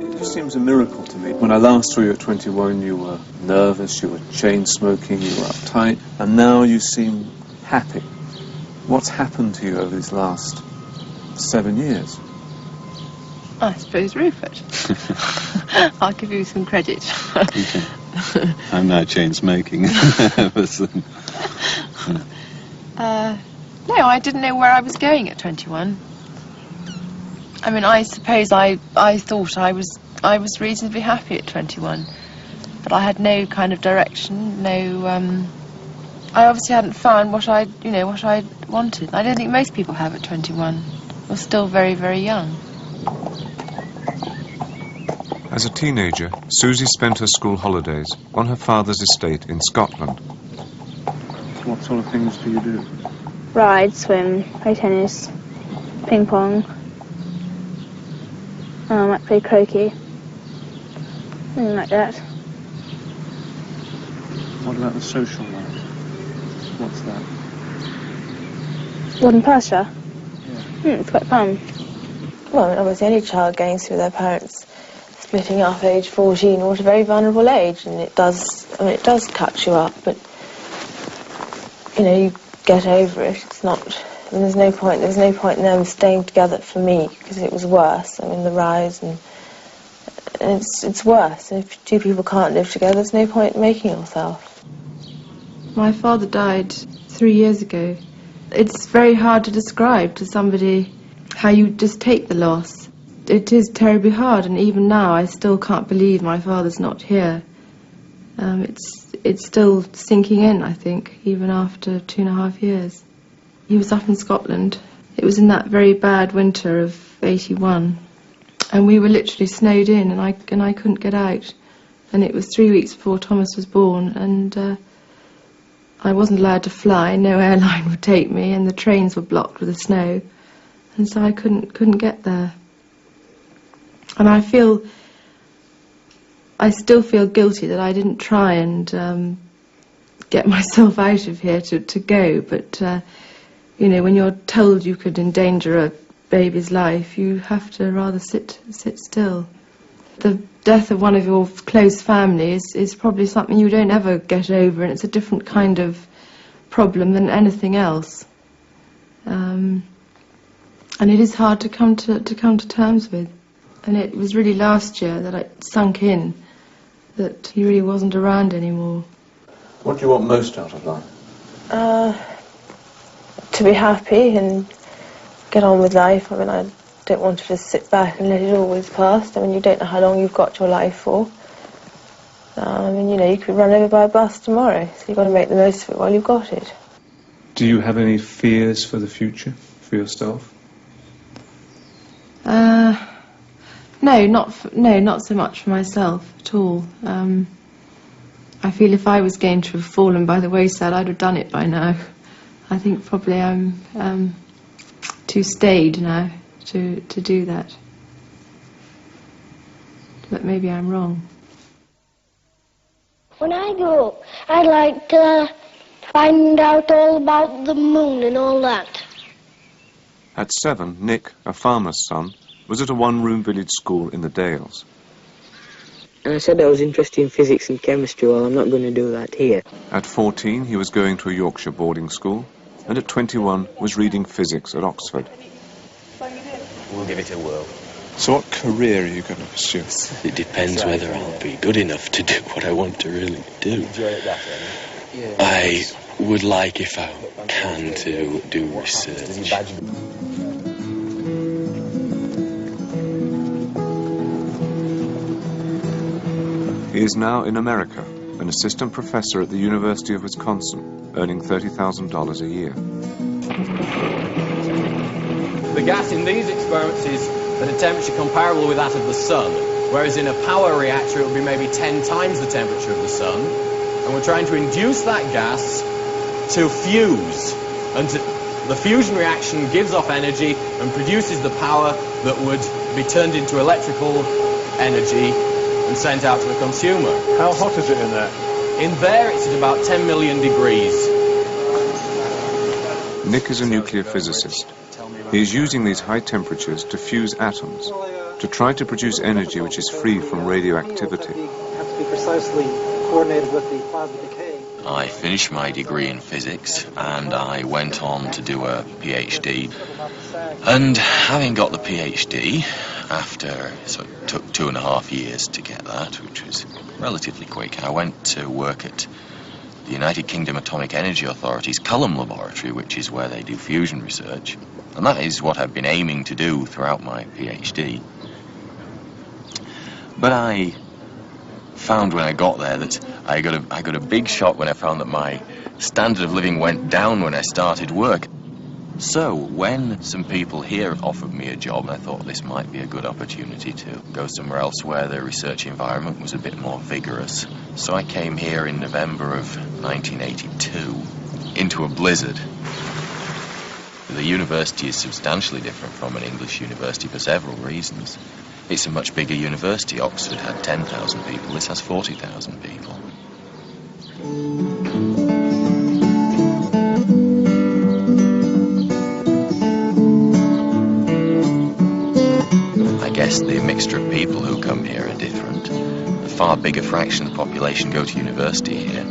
It just seems a miracle to me. When I last saw you at 21, you were nervous, you were chain-smoking, you were uptight, and now you seem happy. What's happened to you over these last 7 years? I suppose Rupert. I'll give you some credit. I'm now chain-smoking. No, I didn't know where I was going at 21. I mean, I suppose I thought I was reasonably happy at 21, but I had no kind of direction, no. I obviously hadn't found what I wanted. I don't think most people have at 21. We're still very, very young. As a teenager, Susie spent her school holidays on her father's estate in Scotland. What sort of things do you do? Ride, swim, play tennis, ping pong. I might play croquet. Something like that. What about the social life? What's that? Warden pasture? Yeah. It's quite fun. Well, I mean, obviously any child going through their parents splitting up age 14 or at a very vulnerable age, and it does cut you up, but you get over it. It's not, I mean, there was no point in them staying together for me, because it was worse. I mean, the rise, and it's worse. And if 2 people can't live together, there's no point in making yourself. My father died 3 years ago. It's very hard to describe to somebody how you just take the loss. It is terribly hard, and even now I still can't believe my father's not here. It's still sinking in, I think, even after 2.5 years. He was up in Scotland It was in that very bad winter of '81, and we were literally snowed in, and I couldn't get out. And it was 3 weeks before Thomas was born, and I wasn't allowed to fly. No airline would take me, and the trains were blocked with the snow, and so I couldn't get there. And I still feel guilty that I didn't try and get myself out of here to go, but you know, when you're told you could endanger a baby's life, you have to rather sit still. The death of one of your close family is probably something you don't ever get over, and it's a different kind of problem than anything else. And it is hard to come to terms with. And it was really last year that it sunk in that he really wasn't around anymore. What do you want most out of life? To be happy and get on with life. I mean, I don't want to just sit back and let it all whiz past. I mean, you don't know how long you've got your life for. I mean, you know, you could be run over by a bus tomorrow, so you've got to make the most of it while you've got it. Do you have any fears for the future, for yourself? No, not so much for myself at all. I feel if I was going to have fallen by the wayside, I'd have done it by now. I think probably I'm too staid now to do that. But maybe I'm wrong. When I grow up, I'd like to find out all about the moon and all that. At 7, Nick, a farmer's son, was at a one-room village school in the Dales. And I said I was interested in physics and chemistry. Well, I'm not going to do that here. At 14, he was going to a Yorkshire boarding school, and at 21 was reading physics at Oxford. We'll give it a whirl. So what career are you going to pursue? It depends whether I'll be good enough to do what I want to really do. I would like, if I can, to do research. He is now in America, an assistant professor at the University of Wisconsin, earning $30,000 a year. The gas in these experiments is at a temperature comparable with that of the sun, whereas in a power reactor it would be maybe 10 times the temperature of the sun. And we're trying to induce that gas to fuse. And the fusion reaction gives off energy and produces the power that would be turned into electrical energy and sent out to the consumer. How hot is it in there? In there it's at about 10 million degrees. Nick is a nuclear physicist. He is using these high temperatures to fuse atoms, to try to produce energy which is free from radioactivity. Have to be precisely coordinated with the plasma decay. I finished my degree in physics and I went on to do a PhD. And having got the PhD, so it took 2.5 years to get that, which was relatively quick, I went to work at the United Kingdom Atomic Energy Authority's Culham Laboratory, which is where they do fusion research. And that is what I've been aiming to do throughout my PhD. But I found when I got there that I got a big shock when I found that my standard of living went down when I started work. So when some people here offered me a job, I thought this might be a good opportunity to go somewhere else where the research environment was a bit more vigorous. So I came here in November of 1982 into a blizzard. The university is substantially different from an English university for several reasons. It's a much bigger university. Oxford had 10,000 people, this has 40,000 people. I guess the mixture of people who come here are different. A far bigger fraction of the population go to university here.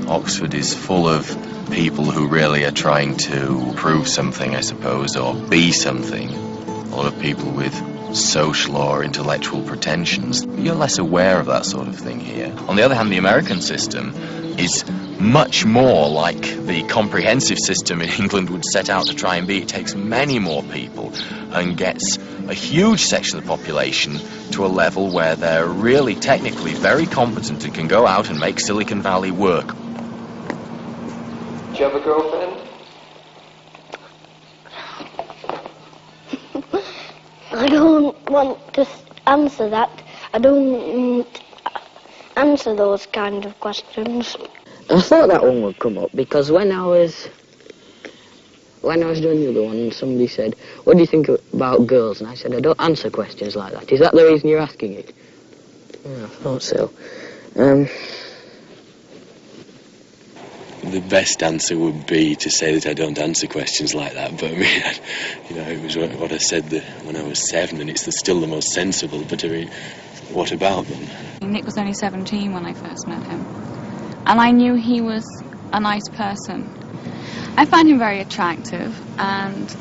Oxford is full of people who really are trying to prove something, I suppose, or be something. A lot of people with social or intellectual pretensions. You're less aware of that sort of thing here. On the other hand, the American system is much more like the comprehensive system in England would set out to try and be. It takes many more people and gets a huge section of the population to a level where they're really technically very competent and can go out and make Silicon Valley work. Do you have a girlfriend? I don't want to answer that. I don't answer those kind of questions. I thought that one would come up because when I was doing the other one, somebody said, "What do you think about girls?" And I said, "I don't answer questions like that." Is that the reason you're asking it? Yeah, I thought so. The best answer would be to say that I don't answer questions like that, but I mean, it was what I said when I was 7, and it's still the most sensible, but I mean, what about them? Nick was only 17 when I first met him, and I knew he was a nice person. I find him very attractive, and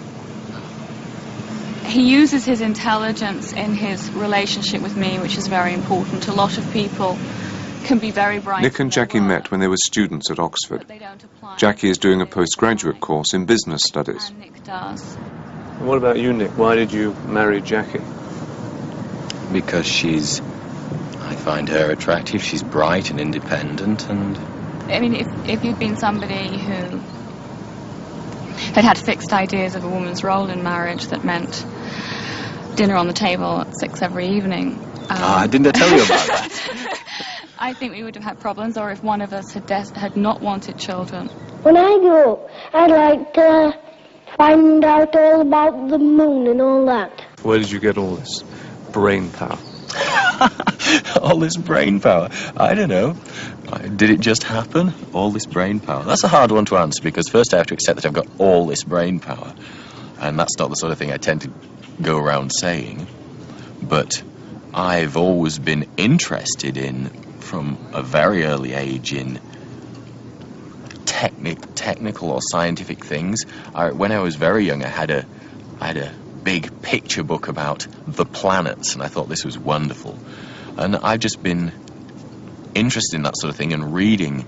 he uses his intelligence in his relationship with me, which is very important. A lot of people can be very bright. Nick and Jackie met when they were students at Oxford. Jackie is doing a postgraduate course in business studies. And Nick does. What about you, Nick? Why did you marry Jackie? Because I find her attractive. She's bright and independent, and I mean, if you'd been somebody who had fixed ideas of a woman's role in marriage that meant dinner on the table at 6 every evening. Didn't I tell you about that? I think we would have had problems, or if one of us had not wanted children. When I grow up, I'd like to find out all about the moon and all that. Where did you get all this brain power? All this brain power? I don't know. Did it just happen? All this brain power? That's a hard one to answer, because first I have to accept that I've got all this brain power. And that's not the sort of thing I tend to go around saying. But I've always been interested in, from a very early age, in technical or scientific things. When I was very young, I had a big picture book about the planets, and I thought this was wonderful. And I've just been interested in that sort of thing and reading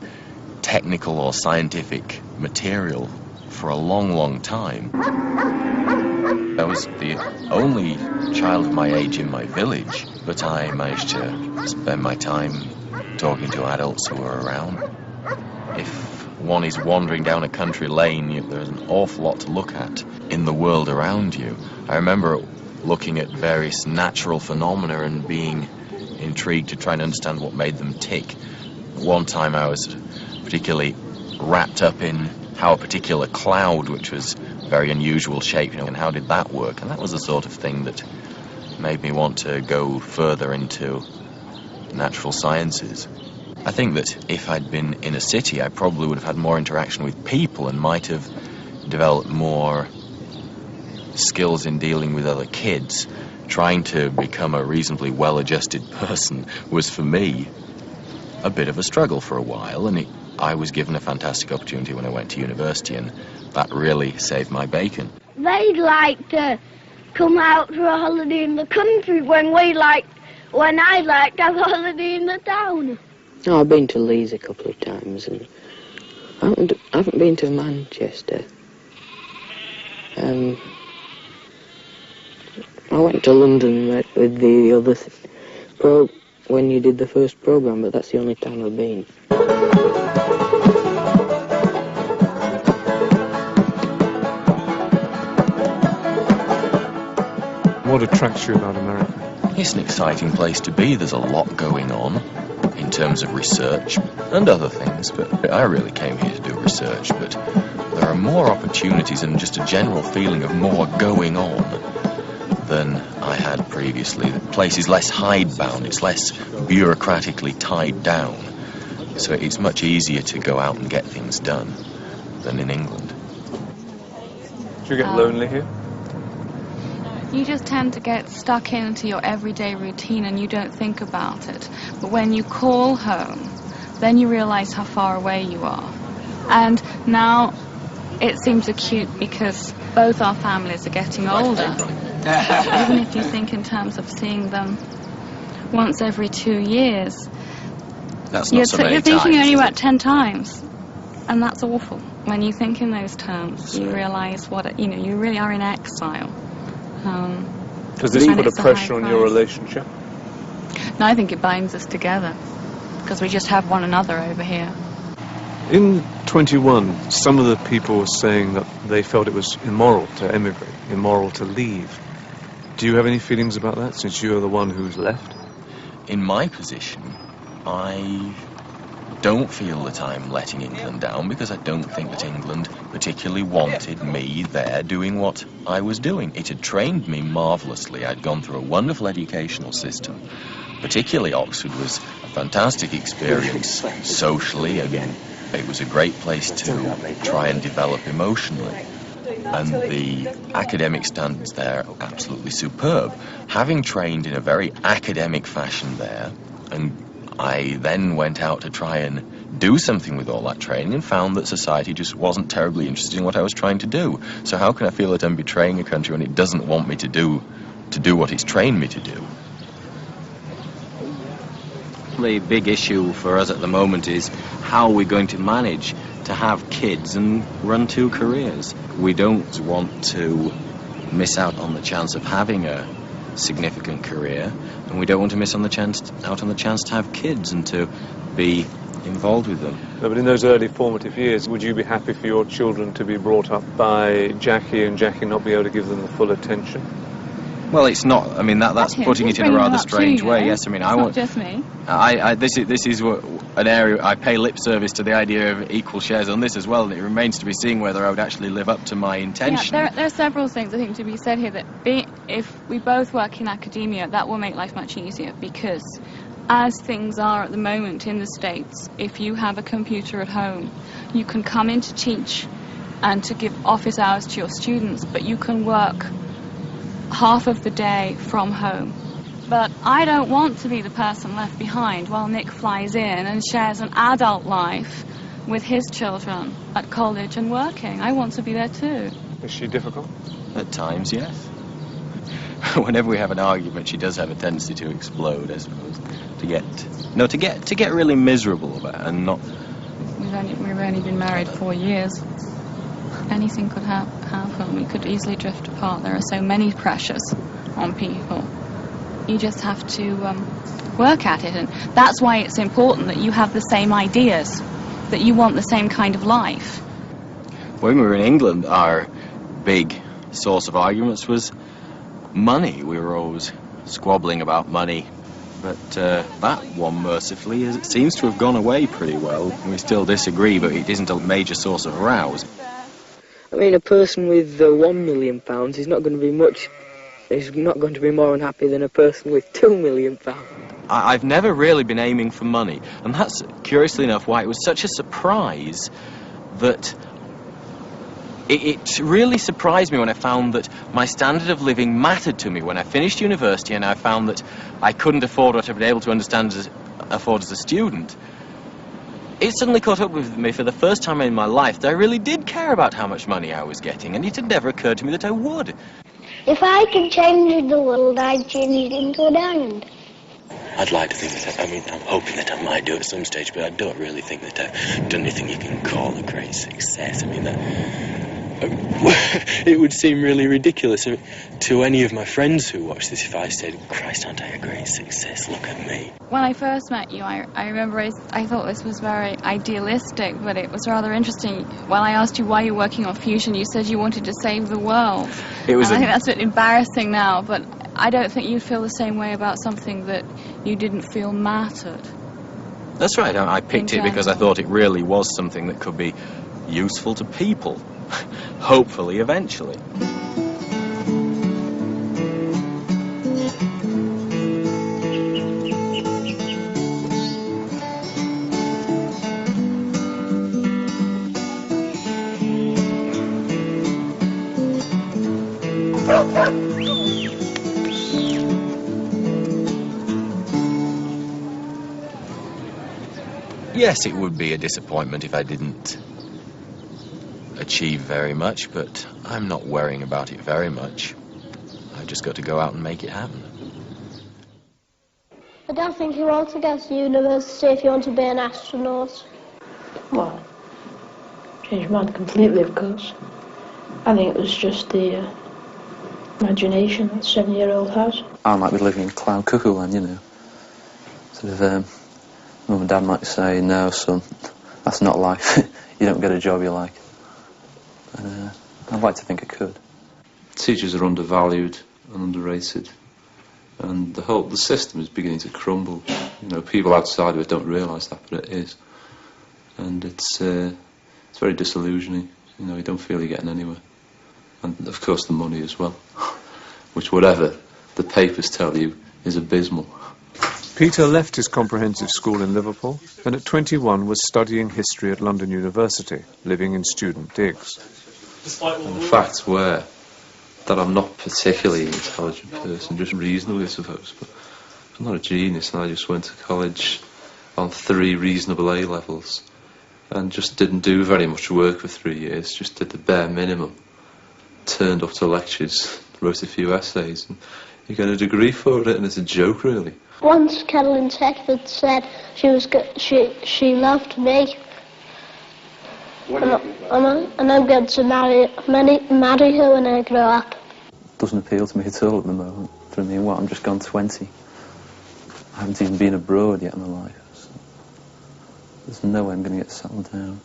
technical or scientific material for a long, long time. I was the only child of my age in my village, but I managed to spend my time talking to adults who were around. If one is wandering down a country lane, there's an awful lot to look at in the world around you. I remember looking at various natural phenomena and being intrigued to try and understand what made them tick. One time I was particularly wrapped up in how a particular cloud, which was very unusual shape, and how did that work? And that was the sort of thing that made me want to go further into natural sciences. I think that if I'd been in a city, I probably would have had more interaction with people and might have developed more skills in dealing with other kids. Trying to become a reasonably well-adjusted person was, for me, a bit of a struggle for a while, and I was given a fantastic opportunity when I went to university, and that really saved my bacon. They'd like to come out for a holiday in the country when I'd like to have a holiday in the town. No, I've been to Leeds a couple of times, and I haven't been to Manchester. I went to London with the other when you did the first programme, but that's the only time I've been. What attracts you about America? It's an exciting place to be. There's a lot going on in terms of research and other things, but I really came here to do research, but there are more opportunities and just a general feeling of more going on than I had previously. The place is less hidebound, it's less bureaucratically tied down, so it's much easier to go out and get things done than in England. Do you get lonely here? You just tend to get stuck into your everyday routine and you don't think about it. But when you call home, then you realize how far away you are. And now it seems acute because both our families are getting older. Even if you think in terms of seeing them once every 2 years, That's not so many you're thinking times, only is about it? 10 times. And that's awful. When you think in those terms, you realize you really are in exile. Does this put a it's pressure high on your price. relationship? No, I think it binds us together because we just have one another over here. In 21, some of the people were saying that they felt it was immoral to emigrate, immoral to leave. Do you have any feelings about that, since you're the one who's left? In my position, I don't feel that I'm letting England down, because I don't think that England particularly wanted me there doing what I was doing. It had trained me marvellously. I'd gone through a wonderful educational system. Particularly Oxford was a fantastic experience socially. Again, it was a great place to try and develop emotionally. And the academic standards there are absolutely superb. Having trained in a very academic fashion there, and I then went out to try and do something with all that training and found that society just wasn't terribly interested in what I was trying to do. So how can I feel that I'm betraying a country when it doesn't want me to do what it's trained me to do? The big issue for us at the moment is how we're going to manage to have kids and run two careers. We don't want to miss out on the chance of having a significant career, and we don't want to miss out on the chance to have kids and to be involved with them. No, but in those early formative years, would you be happy for your children to be brought up by Jackie and Jackie not be able to give them the full attention? Well, it's not. I mean, that's putting it in a rather strange way. Yes, I mean, I want. Just me. This is an area I pay lip service to the idea of equal shares on this as well, and it remains to be seen whether I would actually live up to my intention. Yeah, there are several things I think to be said here. That if we both work in academia, that will make life much easier, because as things are at the moment in the States, if you have a computer at home, you can come in to teach and to give office hours to your students, but you can work half of the day from home. But I don't want to be the person left behind while Nick flies in and shares an adult life with his children at college and working. I want to be there too. Is she difficult? At times, yes. Whenever we have an argument, she does have a tendency to explode, I suppose. To get really miserable about it, and not... We've only been married 4 years. Anything could happen. We could easily drift apart. There are so many pressures on people. You just have to work at it, and that's why it's important that you have the same ideas, that you want the same kind of life. When we were in England, our big source of arguments was money. We were always squabbling about money, but that one, mercifully, seems to have gone away pretty well. We still disagree, but it isn't a major source of rows. I mean, a person with £1 million is not going to be much. He's not going to be more unhappy than a person with £2 million. I've never really been aiming for money, and that's, curiously enough, why it was such a surprise that it really surprised me when I found that my standard of living mattered to me when I finished university, and I found that I couldn't afford what I'd been able to afford as a student. It suddenly caught up with me for the first time in my life that I really did care about how much money I was getting, and it had never occurred to me that I would. If I could change the world, I'd change it into a diamond. I'd like to think that, I'm hoping that I might do it at some stage, but I don't really think that I've done anything you can call a great success. It would seem really ridiculous to any of my friends who watch this if I said, Christ, aren't I a great success? Look at me. When I first met you, I remember I thought this was very idealistic, but it was rather interesting. When I asked you why you're working on fusion, you said you wanted to save the world. I think that's a bit embarrassing now, but I don't think you'd feel the same way about something that you didn't feel mattered. That's right. I picked it because I thought it really was something that could be useful to people. Hopefully, eventually. Yes, it would be a disappointment if I didn't achieve very much, but I'm not worrying about it very much. I've just got to go out and make it happen. I don't think you want to go to university if you want to be an astronaut. Well, changed my mind completely, of course. I think it was just the imagination that 7-year-old has. I might be living in cloud cuckoo land, you know. Sort of, Mum and Dad might say, no, son, that's not life. You don't get a job you like. I'd like to think I could. Teachers are undervalued. and underrated. And the system is beginning to crumble. You know, people outside of it don't realise that, but it is. And it's very disillusioning. You know, you don't feel you're getting anywhere. And of course the money as well, which whatever the papers tell you is abysmal. Peter left his comprehensive school in Liverpool and at 21 was studying history at London University, living in student digs. And the facts were that I'm not particularly an intelligent person, just reasonable, I suppose, but I'm not a genius, and I just went to college on 3 reasonable A-levels and just didn't do very much work for 3 years, just did the bare minimum, turned up to lectures, wrote a few essays, and you get a degree for it, and it's a joke, really. Once Caroline Tedford said she loved me, and I'm going to marry her when I grow up. Doesn't appeal to me at all at the moment. For me, what, I'm just gone 20. I haven't even been abroad yet in my life, so there's no way I'm going to get settled down.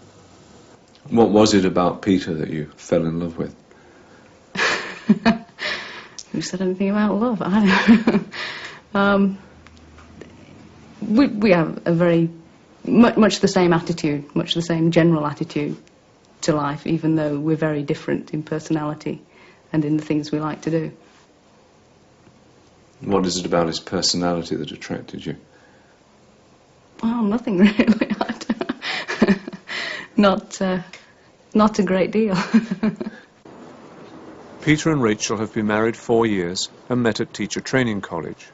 What was it about Peter that you fell in love with? Who said anything about love? I don't know. We have a very much the same attitude, much the same general attitude to life, even though we're very different in personality and in the things we like to do. What is it about his personality that attracted you? Well, nothing really. Not a great deal. Peter and Rachel have been married 4 years and met at Teacher Training College.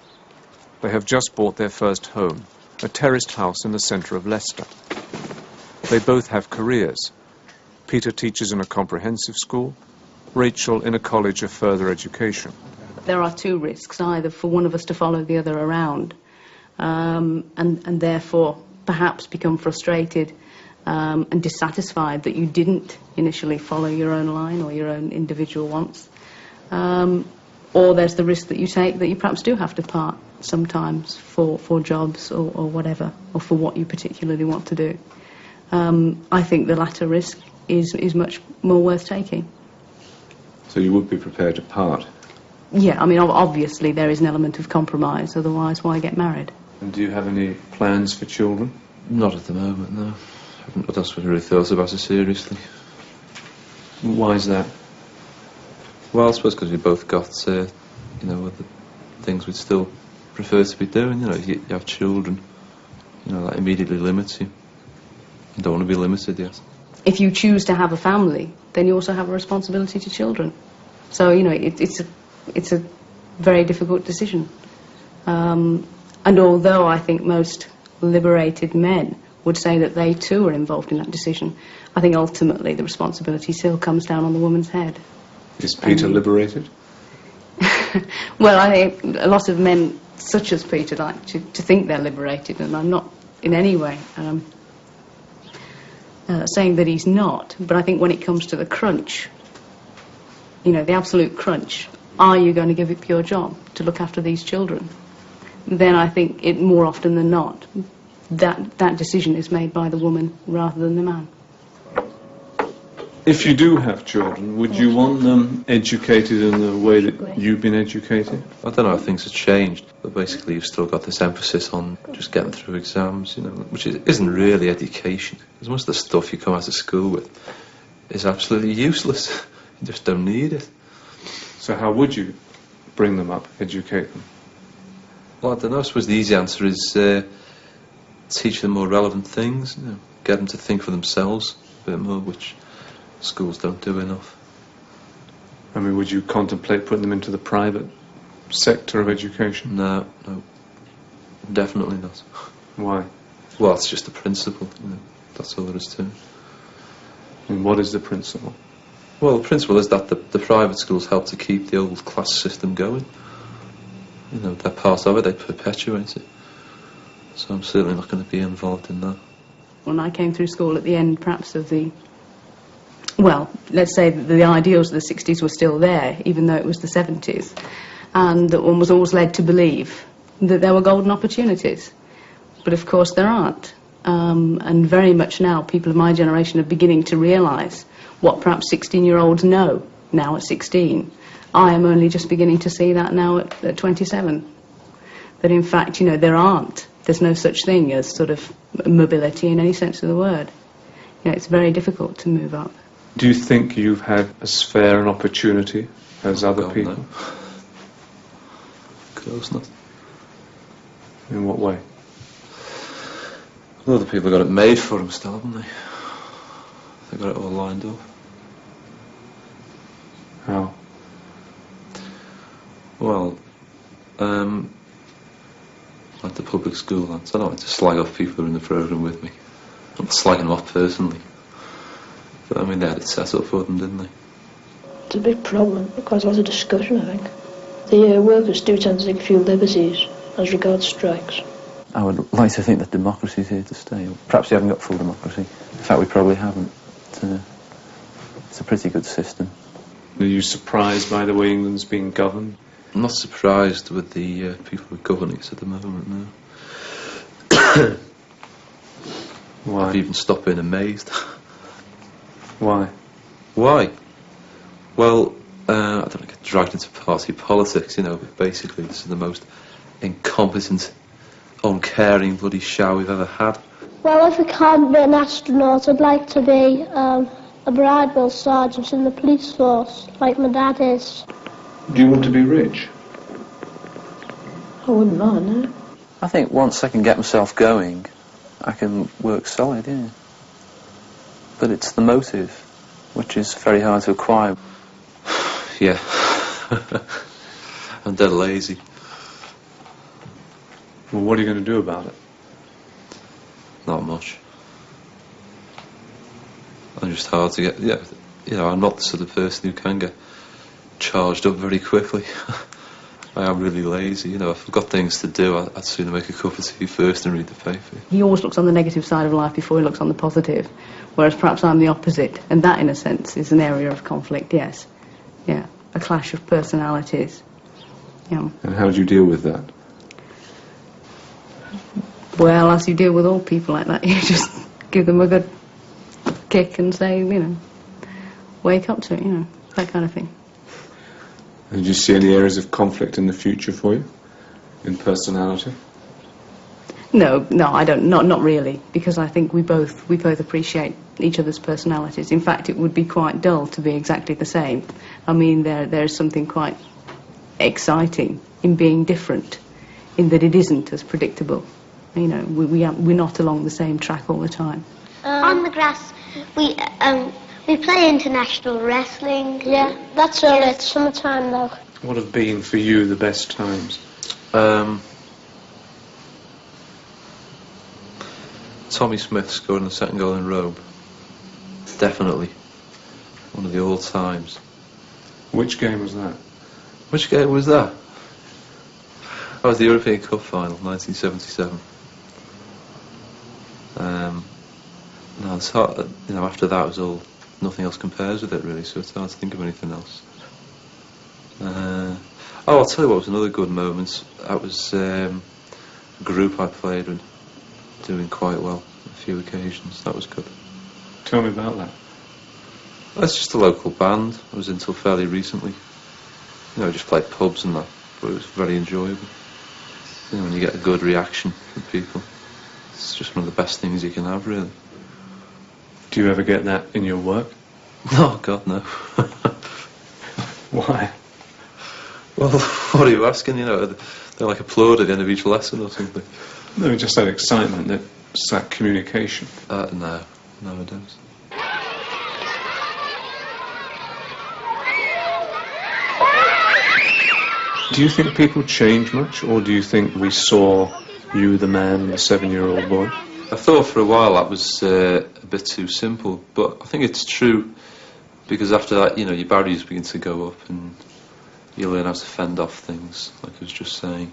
They have just bought their first home, a terraced house in the centre of Leicester. They both have careers. Peter teaches in a comprehensive school, Rachel in a college of further education. There are 2 risks, either for one of us to follow the other around and therefore perhaps become frustrated and dissatisfied that you didn't initially follow your own line or your own individual wants. Or there's the risk that you take that you perhaps do have to part sometimes for jobs or whatever, or for what you particularly want to do. I think the latter risk is much more worth taking. So you would be prepared to part? Yeah, I mean, obviously there is an element of compromise, otherwise why get married? And do you have any plans for children? Not at the moment, no. I haven't that's what I really thought about it seriously. Why is that? Well, I suppose because we both got, you know, other things we'd still prefer to be doing. You know, you have children, you know, that immediately limits you. You don't want to be limited yet. If you choose to have a family, then you also have a responsibility to children. So, you know, it's a very difficult decision. And although I think most liberated men would say that they too are involved in that decision, I think ultimately the responsibility still comes down on the woman's head. Is Peter liberated? Well, I think a lot of men such as Peter like to think they're liberated, and I'm not in any way saying that he's not, but I think when it comes to the crunch, you know, the absolute crunch, are you going to give up your job to look after these children? Then I think it more often than not, that decision is made by the woman rather than the man. If you do have children, would you want them educated in the way that you've been educated? I don't know how things have changed, but basically you've still got this emphasis on just getting through exams, you know, which isn't really education. Because most of the stuff you come out of school with is absolutely useless. You just don't need it. So how would you bring them up, educate them? Well, I don't know. I suppose the easy answer is teach them more relevant things, you know, get them to think for themselves a bit more, which schools don't do enough. I mean, would you contemplate putting them into the private sector of education? No, definitely not. Why? Well, it's just the principle, you know, that's all there is to it. And what is the principle? Well, the principle is that the private schools help to keep the old class system going. You know, they're part of it, they perpetuate it. So I'm certainly not going to be involved in that. When I came through school at the end, perhaps, of the... Well, let's say that the ideals of the 60s were still there, even though it was the 70s. And that one was always led to believe that there were golden opportunities. But of course there aren't. And very much now, people of my generation are beginning to realise what perhaps 16-year-olds know now at 16, I am only just beginning to see that now at 27. That in fact, you know, there's no such thing as sort of mobility in any sense of the word. You know, it's very difficult to move up. Do you think you've had as fair an opportunity as other people? No. Of course not. In what way? Well, other people got it made for them still, haven't they? They got it all lined up. How? Well, like the public school lads. I don't like to slag off people who are in the programme with me. I'm not slagging them off personally. But I mean, they had it set up for them, didn't they? It's a big problem. Quite a lot of discussion, I think. The workers do tend to take a few liberties as regards strikes. I would like to think that democracy is here to stay. Perhaps we haven't got full democracy. In fact, we probably haven't. It's a pretty good system. Are you surprised by the way England's being governed? I'm not surprised with the people who are governing us at the moment, no. Why? I've even stopped being amazed. Why? Why? Well, I don't get dragged into party politics, you know, but basically this is the most incompetent, uncaring bloody show we've ever had. Well, if I can't be an astronaut, I'd like to be a bridewell sergeant in the police force, like my dad is. Do you want to be rich? I wouldn't mind, no. I think once I can get myself going, I can work solid, yeah. But it's the motive, which is very hard to acquire. Yeah. I'm dead lazy. Well, what are you going to do about it? Not much. I'm just hard to get, yeah, you know, I'm not the sort of person who can get charged up very quickly. I am really lazy, you know, if I've got things to do, I'd sooner make a cup of tea first and read the paper. He always looks on the negative side of life before he looks on the positive, whereas perhaps I'm the opposite, and that in a sense is an area of conflict, yes. Yeah, a clash of personalities. Yeah. And how do you deal with that? Well, as you deal with all people like that, you just give them a good kick and say, you know, wake up to it, you know, that kind of thing. And do you see any areas of conflict in the future for you, in personality? No, I don't. Not really, because I think we both appreciate each other's personalities. In fact, it would be quite dull to be exactly the same. I mean, there's something quite exciting in being different, in that it isn't as predictable. You know, we're not along the same track all the time. On the grass, we play international wrestling. Yeah, that's all. It's summertime though. What have been for you the best times? Tommy Smith scoring the second goal in Rome. Definitely. One of the all-times. Which game was that? Which game was that? That was the European Cup final, 1977. No, it's hard, you know, after that was all, nothing else compares with it really, so it's hard to think of anything else. I'll tell you what was another good moment. That was a group I played with, doing quite well on a few occasions. That was good. Tell me about that. It's just a local band. I was until fairly recently. You know, I just played pubs and that, but it was very enjoyable. You know, when you get a good reaction from people, it's just one of the best things you can have, really. Do you ever get that in your work? No, God, no. Why? Well, what are you asking? You know, they like applaud at the end of each lesson or something. No, just that excitement, it's that communication. No, I don't. Do you think people change much, or do you think we saw you, the man, the 7-year-old boy? I thought for a while that was a bit too simple, but I think it's true, because after that, you know, your barriers begin to go up and you learn how to fend off things, like I was just saying.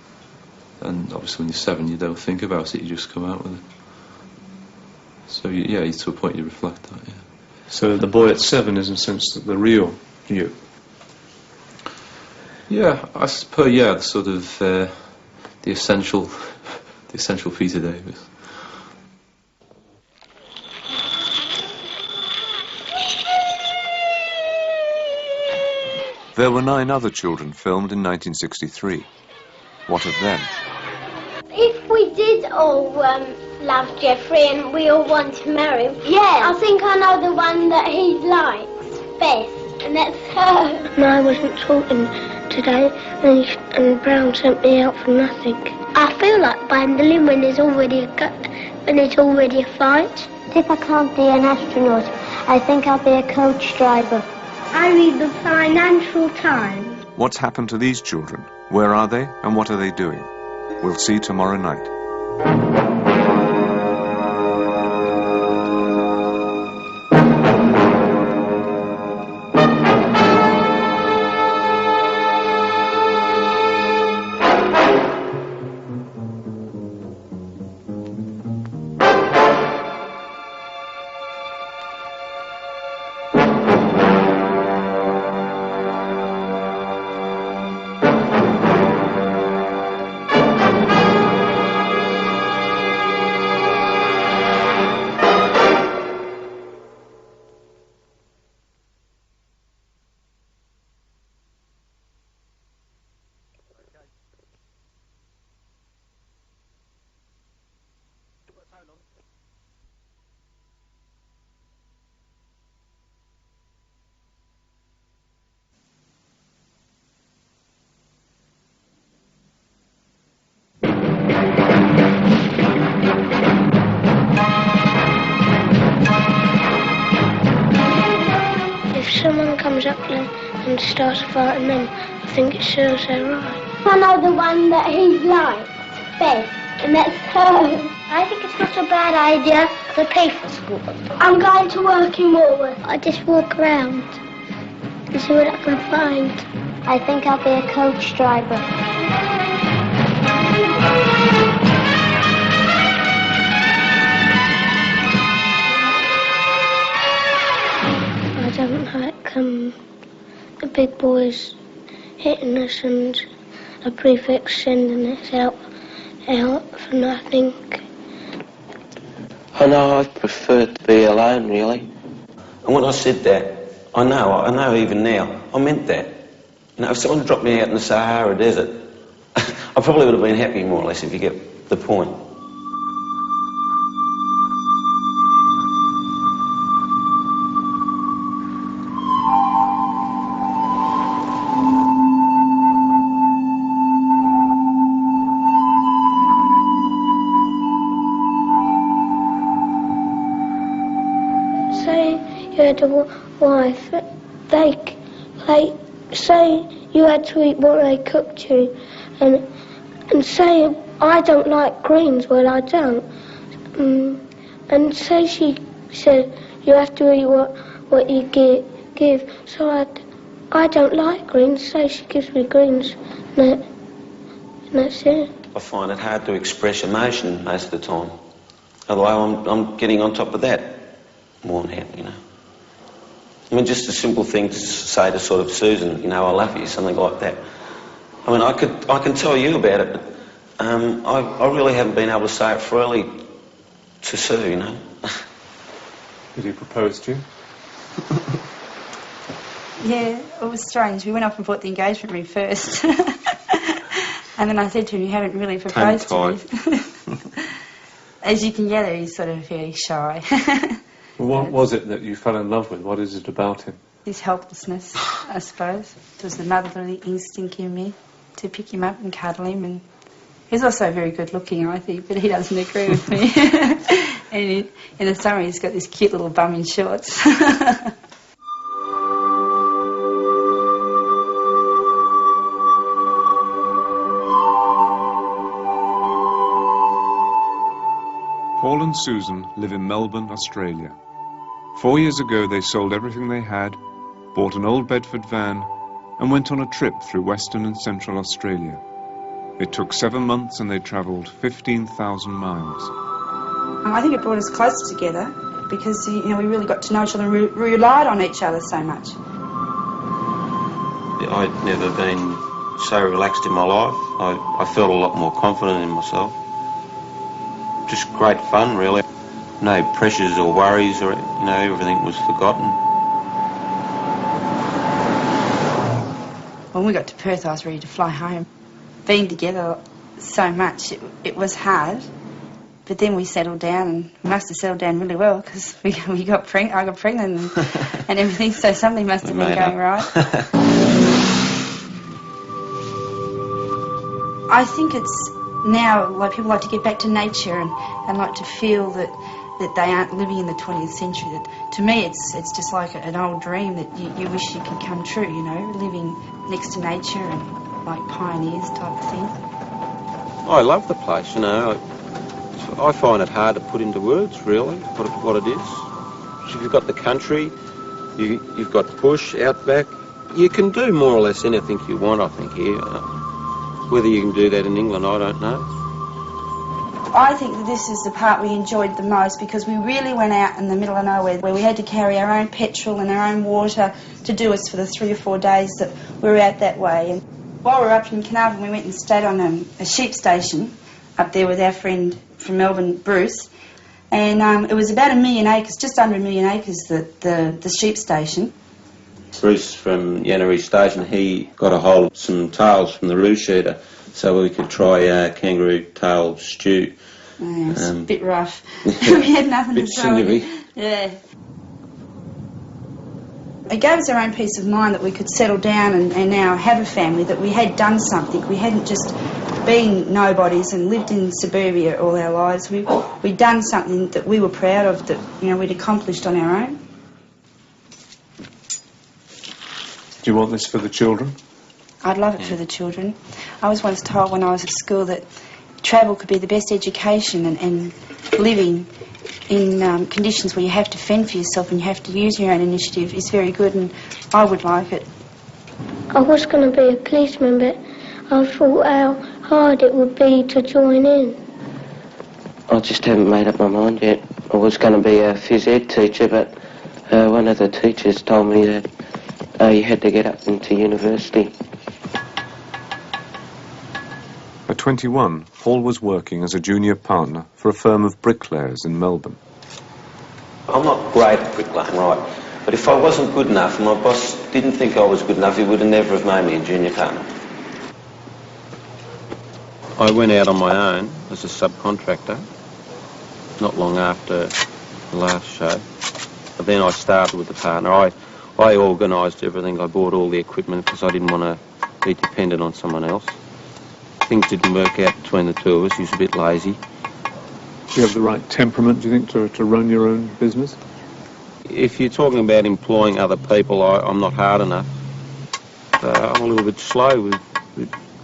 And obviously when you're 7, you don't think about it, you just come out with it. So yeah, to a point you reflect that, yeah. So the boy at 7 is in a sense the real you? Yeah, I suppose, yeah, the sort of, the essential Peter Davis. There were 9 other children filmed in 1963. What of them? If we did all love Jeffrey and we all want to marry him, I think I know the one that he likes best, and that's her. No, I wasn't talking today, and Brown sent me out for nothing. I feel like bundling when there's already a fight. If I can't be an astronaut, I think I'll be a coach driver. I read the Financial Times. What's happened to these children? Where are they and what are they doing? We'll see tomorrow night. If someone comes up and starts fighting them, I think it shows they're right. I know the one that he likes best, and that's her. I think it's not a bad idea to pay for school. I'm going to work in Woolworth. I just walk around and see what I can find. I think I'll be a coach driver. I don't like the big boys hitting us and a prefect sending us out for nothing. I know I'd prefer to be alone, really. And when I said that, I know even now, I meant that. You know, if someone dropped me out in the Sahara Desert, I probably would have been happy, more or less, if you get the point. Say you had a wife, say you had to eat what they cooked you, and say I don't like greens, well I don't, and say she said you have to eat what you give, so I don't like greens, say she gives me greens, and that's it. I find it hard to express emotion most of the time, although I'm getting on top of that. Worn out, you know. I mean, just a simple thing to say to sort of Susan, you know, I love you, something like that. I mean, I can tell you about it, but I really haven't been able to say it freely to Sue, you know. Did he propose to you? Yeah, it was strange. We went off and bought the engagement ring first. And then I said to him, you haven't really proposed to me. As you can gather, he's sort of very shy. What was it that you fell in love with? What is it about him? His helplessness, I suppose. It was the motherly instinct in me to pick him up and cuddle him. And he's also very good looking, I think, but he doesn't agree with me. And in the summer he's got this cute little bum in shorts. Paul and Susan live in Melbourne, Australia. 4 years ago they sold everything they had, bought an old Bedford van and went on a trip through Western and Central Australia. It took 7 months and they travelled 15,000 miles. I think it brought us closer together because, you know, we really got to know each other and we relied on each other so much. I'd never been so relaxed in my life. I felt a lot more confident in myself. Just great fun, really. No pressures or worries, or, you know, everything was forgotten. when we got to Perth, I was ready to fly home. Being together so much, it was hard. But then we settled down, and we must have settled down really well because I got pregnant and everything, so something must have been going right. I think it's now, like, people like to get back to nature and like to feel that they aren't living in the 20th century. That, to me, it's just like an old dream that you wish you could come true, you know, living next to nature and like pioneers type of thing. I love the place, you know. I find it hard to put into words, really, what it is. If you've got the country, you've got bush, outback, you can do more or less anything you want, I think, here. Whether you can do that in England, I don't know. I think that this is the part we enjoyed the most because we really went out in the middle of nowhere where we had to carry our own petrol and our own water to do us for the 3 or 4 days that we were out that way. And while we were up in Carnarvon, we went and stayed on a sheep station up there with our friend from Melbourne, Bruce. And it was about 1 million acres, just under 1 million acres, the sheep station. Bruce from Yannery Station, he got a hold of some tails from the roo sheeter so we could try kangaroo tail stew. Yeah, it's a bit rough. We had nothing to throw in. Yeah. It gave us our own peace of mind that we could settle down and now have a family, that we had done something. We hadn't just been nobodies and lived in suburbia all our lives. We'd done something that we were proud of, that, you know, we'd accomplished on our own. Do you want this for the children? I'd love it for the children. I was once told when I was at school that travel could be the best education, and living in conditions where you have to fend for yourself and you have to use your own initiative is very good, and I would like it. I was going to be a policeman, but I thought how hard it would be to join in. I just haven't made up my mind yet. I was going to be a phys ed teacher, but one of the teachers told me that you had to get up into university. At 21, Paul was working as a junior partner for a firm of bricklayers in Melbourne. I'm not great at bricklaying, right? But if I wasn't good enough and my boss didn't think I was good enough, he would have never have made me a junior partner. I went out on my own as a subcontractor not long after the last show. But then I started with the partner. I organised everything. I bought all the equipment because I didn't want to be dependent on someone else. Things didn't work out between the two of us. He was a bit lazy. Do you have the right temperament, do you think, to run your own business? If you're talking about employing other people, I'm not hard enough. I'm a little bit slow with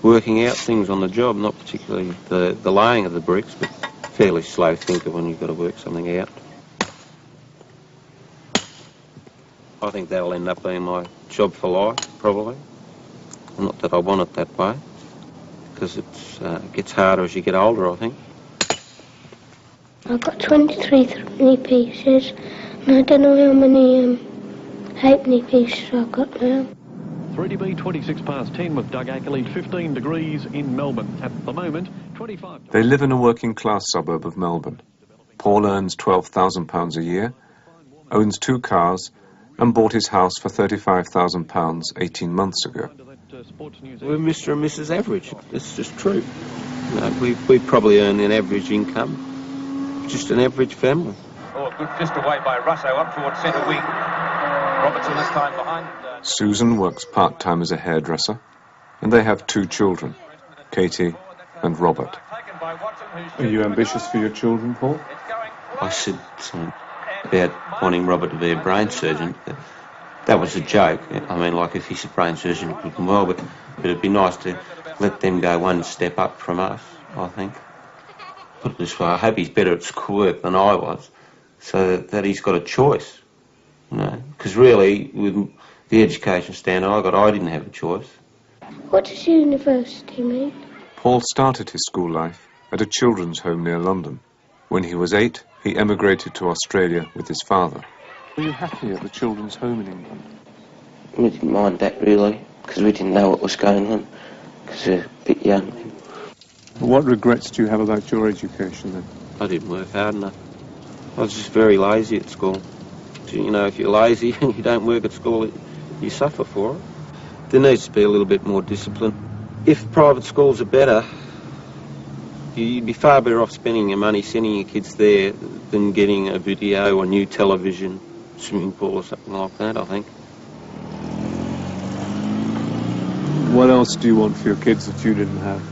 working out things on the job, not particularly the laying of the bricks, but fairly slow thinker when you've got to work something out. I think that'll end up being my job for life, probably. Not that I want it that way, because it gets harder as you get older, I think. I've got 23 threepenny pieces, and I don't know how many halfpenny pieces I've got now. 3DB 26 past 10 with Doug Ackerley, 15 degrees in Melbourne. At the moment, 25... They live in a working-class suburb of Melbourne. Paul earns £12,000 a year, owns 2 cars, and bought his house for £35,000 18 months ago. We're Mr. and Mrs. Average. It's just true. You know, we probably earn an average income. Just an average family. Oh, a good fist away by Russo up towards centre wing. Robertson this time behind. Susan works part-time as a hairdresser, and they have 2 children, Katie and Robert. Are you ambitious for your children, Paul? I said something about wanting Robert to be a brain surgeon. That was a joke. I mean, like, if he's a brain surgeon, it would be well, but it'd be nice to let them go one step up from us, I think. Put it this way, I hope he's better at schoolwork than I was, so that he's got a choice, you know. Because really, with the education standard I didn't have a choice. What does university mean? Paul started his school life at a children's home near London. When he was 8, he emigrated to Australia with his father. Were you happy at the children's home in England? We didn't mind that, really, because we didn't know what was going on, because we were a bit young. What regrets do you have about your education, then? I didn't work hard enough. I was just very lazy at school. You know, if you're lazy and you don't work at school, you suffer for it. There needs to be a little bit more discipline. If private schools are better, you'd be far better off spending your money sending your kids there than getting a video or new television, swimming pool or something like that, I think. What else do you want for your kids that you didn't have?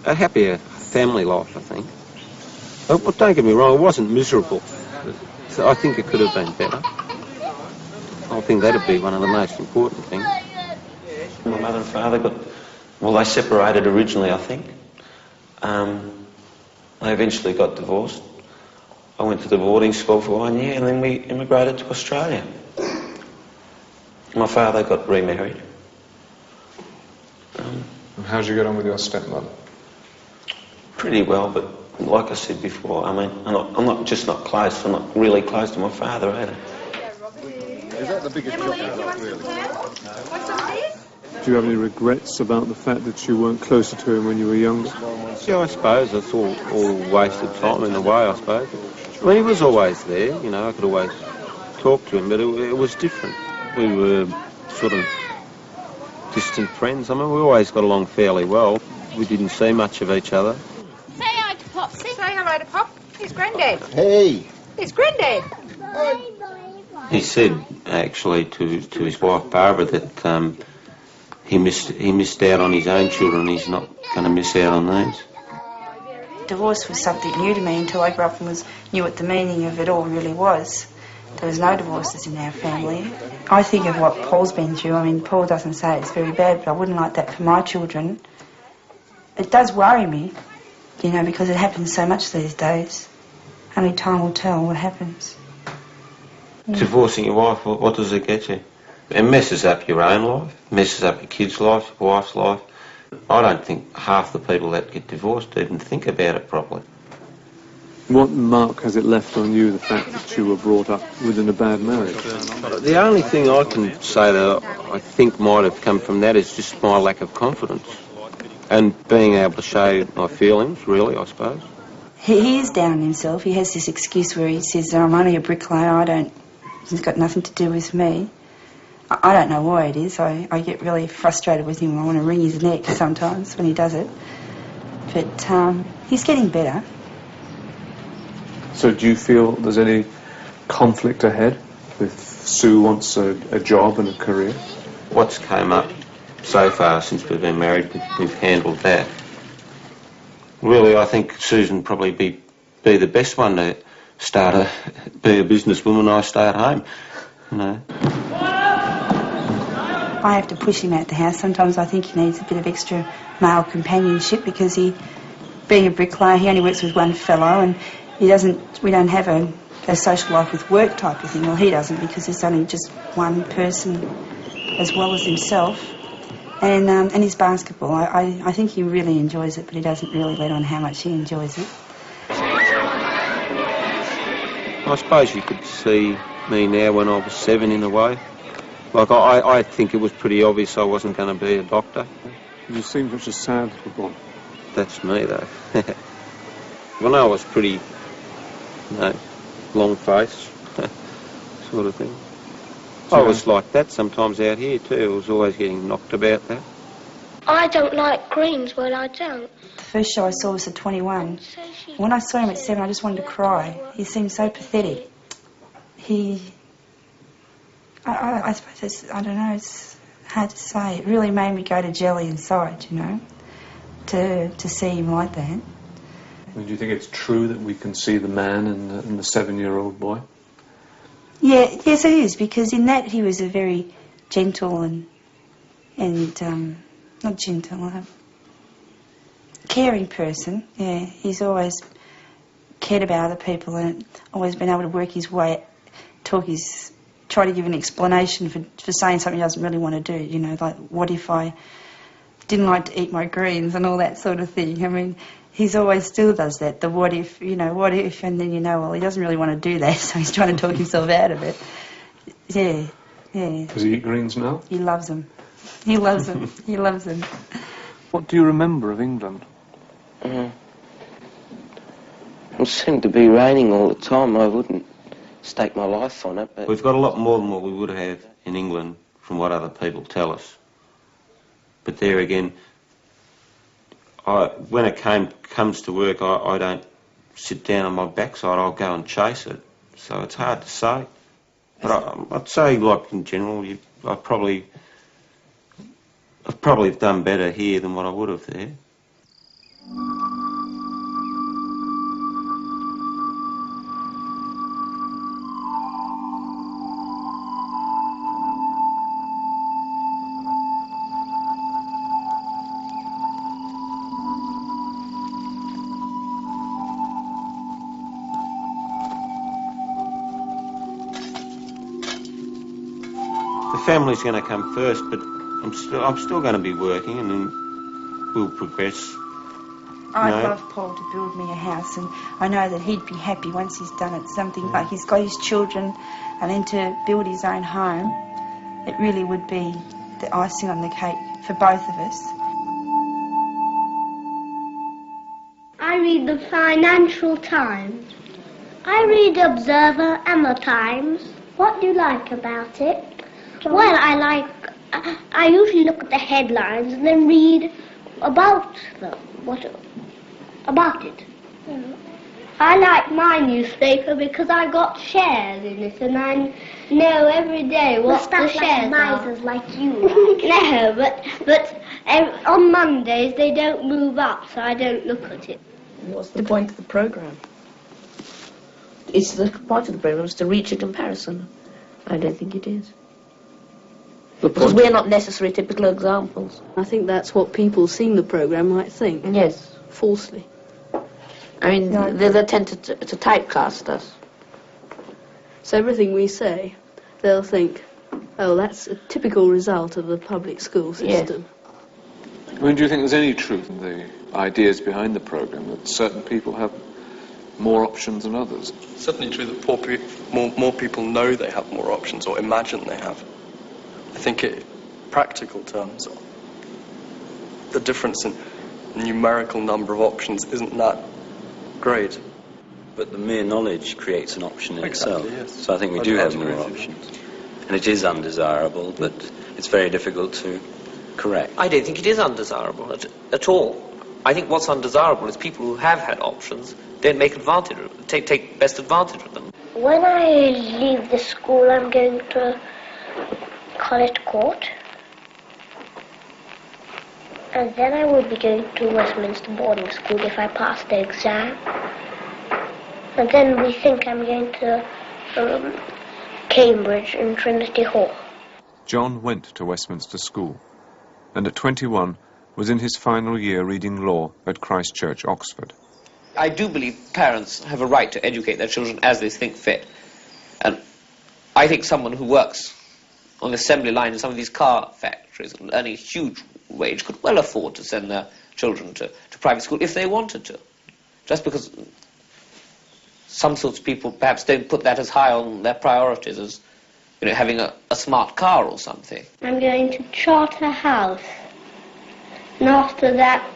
A happier family life, I think. But don't get me wrong, it wasn't miserable. I think it could have been better. I think that'd be one of the most important things. My mother and father they separated originally, I think. They eventually got divorced. I went to the boarding school for 1 year and then we immigrated to Australia. My father got remarried. How'd you get on with your stepmother? Pretty well, but like I said before, I mean, I'm not just not close, I'm not really close to my father either. Is that the biggest shock really? Do you have any regrets about the fact that you weren't closer to him when you were younger? Yeah, I suppose it's all wasted time in a way, I suppose. I mean, he was always there, you know, I could always talk to him, but it was different. We were sort of distant friends. I mean, we always got along fairly well. We didn't see much of each other. Say hi to Pop. Say hello to Pop. Here's Granddad. Hey! Here's Granddad. He said, actually, to his wife Barbara that he missed out on his own children. He's not going to miss out on these. Divorce was something new to me until I grew up and knew what the meaning of it all really was. There was no divorces in our family. I think of what Paul's been through. I mean, Paul doesn't say it's very bad, but I wouldn't like that for my children. It does worry me, you know, because it happens so much these days. Only time will tell what happens. Divorcing your wife, what does it get you? It messes up your own life, messes up your kids' life, your wife's life. I don't think half the people that get divorced even think about it properly. What mark has it left on you, the fact that you were brought up within a bad marriage? The only thing I can say that I think might have come from that is just my lack of confidence and being able to show my feelings, really, I suppose. He is down on himself. He has this excuse where he says, I'm only a bricklayer, it's got nothing to do with me. I don't know why it is. I get really frustrated with him. I want to wring his neck sometimes when he does it. But he's getting better. So do you feel there's any conflict ahead if Sue wants a job and a career? What's come up so far since we've been married, we've handled that. Really, I think Susan probably be the best one to be a businesswoman and I stay at home, you know. I have to push him out the house. Sometimes I think he needs a bit of extra male companionship because being a bricklayer, he only works with one fellow and we don't have a social life with work type of thing. Well, he doesn't because there's only just one person as well as himself. And his basketball, I think he really enjoys it, but he doesn't really let on how much he enjoys it. I suppose you could see me now when I was 7 in a way. Like, I think it was pretty obvious I wasn't going to be a doctor. You seem such a sad little boy. That's me, though. When I was pretty, long face, sort of thing. I was like that sometimes out here too. I was always getting knocked about that. I don't like greens, well I don't. The first show I saw was at 21. When I saw him at 7, I just wanted to cry. He seemed so pathetic. I suppose I don't know, it's hard to say. It really made me go to jelly inside, you know, to see him like that. And do you think it's true that we can see the man in the 7-year-old boy? Yeah, yes it is, because in that he was a very gentle and not gentle, caring person. Yeah, he's always cared about other people and always been able to work his way, try to give an explanation for saying something he doesn't really want to do, you know, like what if I didn't like to eat my greens and all that sort of thing. I mean, he's always still does that, the what if, you know, what if, and then you know, well, he doesn't really want to do that, so he's trying to talk himself out of it. Yeah, yeah. Does he eat greens now? He loves them. He loves them. He loves them. What do you remember of England? It seemed to be raining all the time. I wouldn't stake my life on it. But we've got a lot more than what we would have in England from what other people tell us. But there again, when it comes to work, I don't sit down on my backside, I'll go and chase it. So it's hard to say. But I'd say, like, in general, I've probably done better here than what I would have there. The family's going to come first, but I'm still going to be working, and then we'll progress. I'd love Paul to build me a house, and I know that he'd be happy once he's done it. Something like he's got his children, and then to build his own home, it really would be the icing on the cake for both of us. I read the Financial Times. I read the Observer and the Times. What do you like about it? Well, I usually look at the headlines and then read about them. About it. I like my newspaper because I got shares in it, and I know every day what the shares are. Misers like you. No, but on Mondays they don't move up, so I don't look at it. What's the point of the programme? It's the point of the programme is to reach a comparison. I don't think it is. Because we're not necessarily typical examples. I think that's what people seeing the programme might think. Yes. Falsely. I mean, they tend to typecast us. So everything we say, they'll think, oh, that's a typical result of the public school system. Yes. I mean, do you think there's any truth in the ideas behind the programme, that certain people have more options than others? It's certainly true that more people know they have more options or imagine they have. I think in practical terms, the difference in numerical number of options isn't that great. But the mere knowledge creates an option in itself. Yes. So I think we do have more options. And it is undesirable, but it's very difficult to correct. I don't think it is undesirable at all. I think what's undesirable is people who have had options don't make advantage, take best advantage of them. When I leave the school, I'm going to College Court, and then I will be going to Westminster boarding school if I pass the exam, and then we think I'm going to Cambridge and Trinity Hall. John went to Westminster School, and at 21 was in his final year reading law at Christ Church, Oxford. I do believe parents have a right to educate their children as they think fit, and I think someone who works on the assembly line in some of these car factories and earning a huge wage could well afford to send their children to private school if they wanted to. Just because some sorts of people perhaps don't put that as high on their priorities as, you know, having a smart car or something. I'm going to Charterhouse, and after that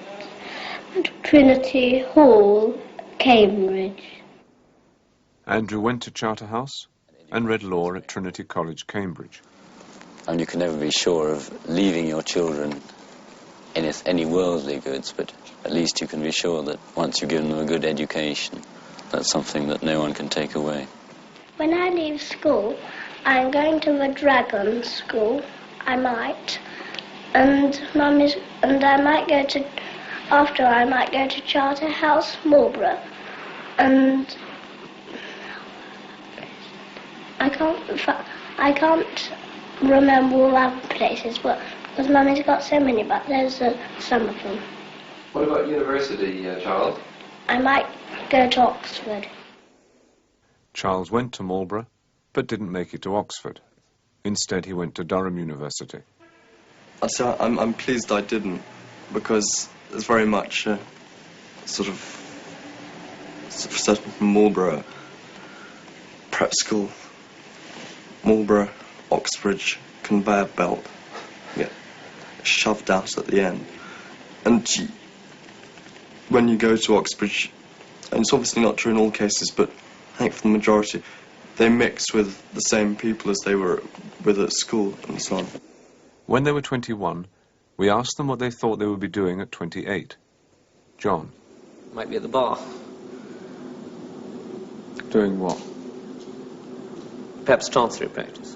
Trinity Hall, Cambridge. Andrew went to Charterhouse and read law at Trinity College, Cambridge. And you can never be sure of leaving your children any worldly goods, but at least you can be sure that once you've given them a good education, that's something that no one can take away. When I leave school, I'm going to the Dragon School, I might, and I might go to, after I might go to Charterhouse, Marlborough, and I can't remember all other places, but because Mummy's got so many, but there's some of them. What about university, Charles? I might go to Oxford. Charles went to Marlborough, but didn't make it to Oxford. Instead, he went to Durham University. So I'm pleased I didn't, because there's very much sort of from Marlborough, prep school, Marlborough, Oxbridge, conveyor belt, get shoved out at the end. And when you go to Oxbridge, and it's obviously not true in all cases, but I think for the majority, they mix with the same people as they were with at school and so on. When they were 21, We asked them what they thought they would be doing at 28. John. Might be at the bar. Doing what? Perhaps chancery practice.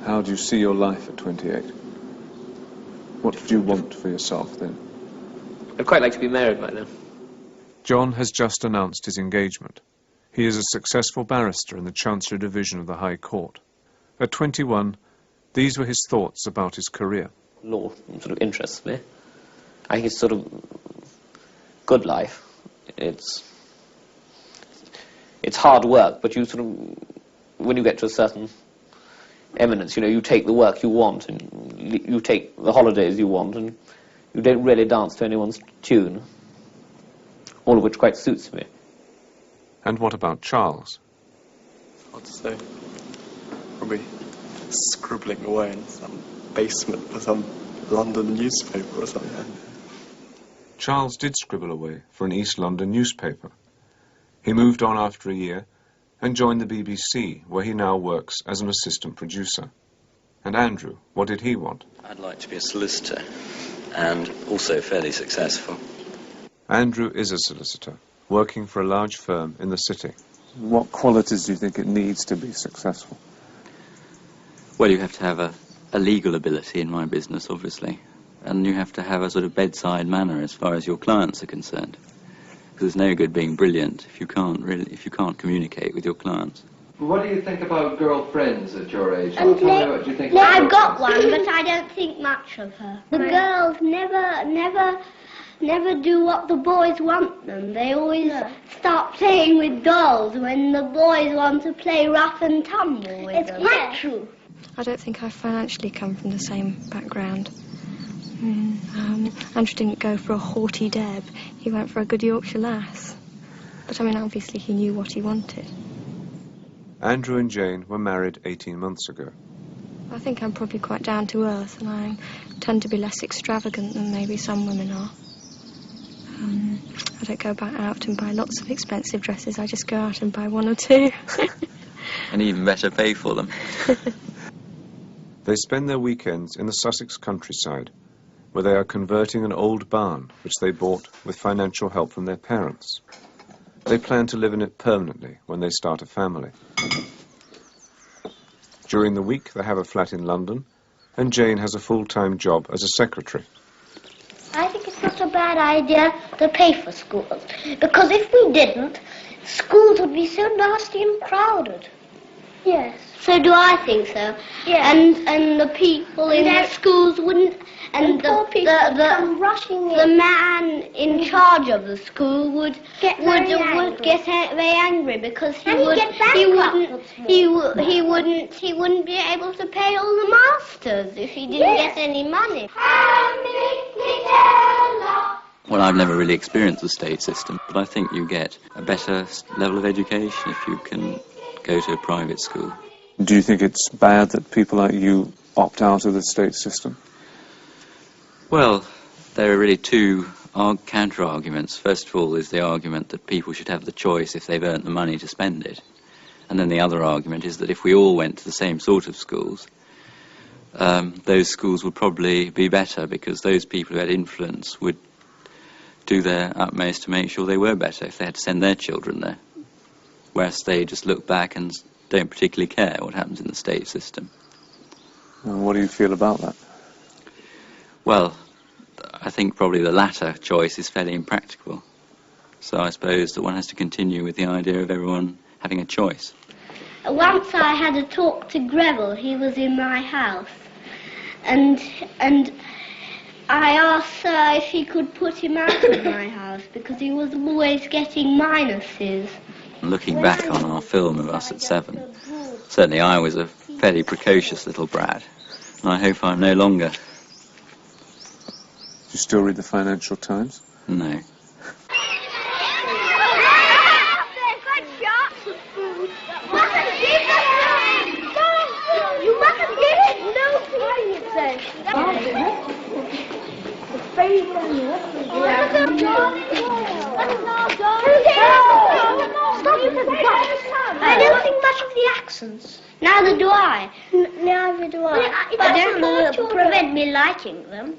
How do you see your life at 28? What did you want for yourself then? I'd quite like to be married by now. John has just announced his engagement. He is a successful barrister in the Chancery Division of the High Court. At 21, these were his thoughts about his career. Law sort of interests me. I think it's sort of good life. It's hard work, but you sort of, when you get to a certain eminence, you know, you take the work you want, and you take the holidays you want, and you don't really dance to anyone's tune, all of which quite suits me. And what about Charles? Hard to say. Probably scribbling away in some basement for some London newspaper or something. Charles did scribble away for an East London newspaper. He moved on after a year and joined the BBC, where he now works as an assistant producer. And Andrew, what did he want? I'd like to be a solicitor, and also fairly successful. Andrew is a solicitor, working for a large firm in the city. What qualities do you think it needs to be successful? Well, you have to have a legal ability in my business, obviously, and you have to have a sort of bedside manner as far as your clients are concerned. Because there's no good being brilliant if you can't communicate with your clients. What do you think about girlfriends at your age? And Tell me what you think. I've got one, but I don't think much of her. The girls never do what the boys want them. They always start playing with dolls when the boys want to play rough and tumble with them. It's quite true. I don't think I financially come from the same background. Andrew didn't go for a haughty Deb. He went for a good Yorkshire lass. But I mean, obviously he knew what he wanted. Andrew and Jane were married 18 months ago. I think I'm probably quite down to earth, and I tend to be less extravagant than maybe some women are. I don't go out and buy lots of expensive dresses. I just go out and buy one or two. And even better, pay for them. They spend their weekends in the Sussex countryside, where they are converting an old barn, which they bought with financial help from their parents. They plan to live in it permanently when they start a family. During the week, they have a flat in London, and Jane has a full-time job as a secretary. I think it's not a bad idea to pay for schools, because if we didn't, schools would be so nasty and crowded. Yes. So do I think so. Yes. And the people in the schools wouldn't, and the man in charge of the school would get very angry because he wouldn't be able to pay all the masters if he didn't get any money. Well, I've never really experienced the state system, but I think you get a better level of education if you can go to a private school. Do you think it's bad that people like you opt out of the state system? Well, there are really two counter-arguments. First of all is the argument that people should have the choice if they've earned the money to spend it. And then the other argument is that if we all went to the same sort of schools, those schools would probably be better because those people who had influence would do their utmost to make sure they were better if they had to send their children there. Whereas they just look back and don't particularly care what happens in the state system. And what do you feel about that? Well, I think probably the latter choice is fairly impractical. So I suppose that one has to continue with the idea of everyone having a choice. Once I had a talk to Greville. He was in my house, and I asked Sir if he could put him out of my house because he was always getting minuses. Looking back on our film of us at 7, certainly I was a fairly precocious little brat, and I hope I'm no longer. Do you still read the Financial Times? No. You mustn't give it no feeling, it says. I don't think much of the accents. Neither do I. Neither do I. definitely prevent me liking them.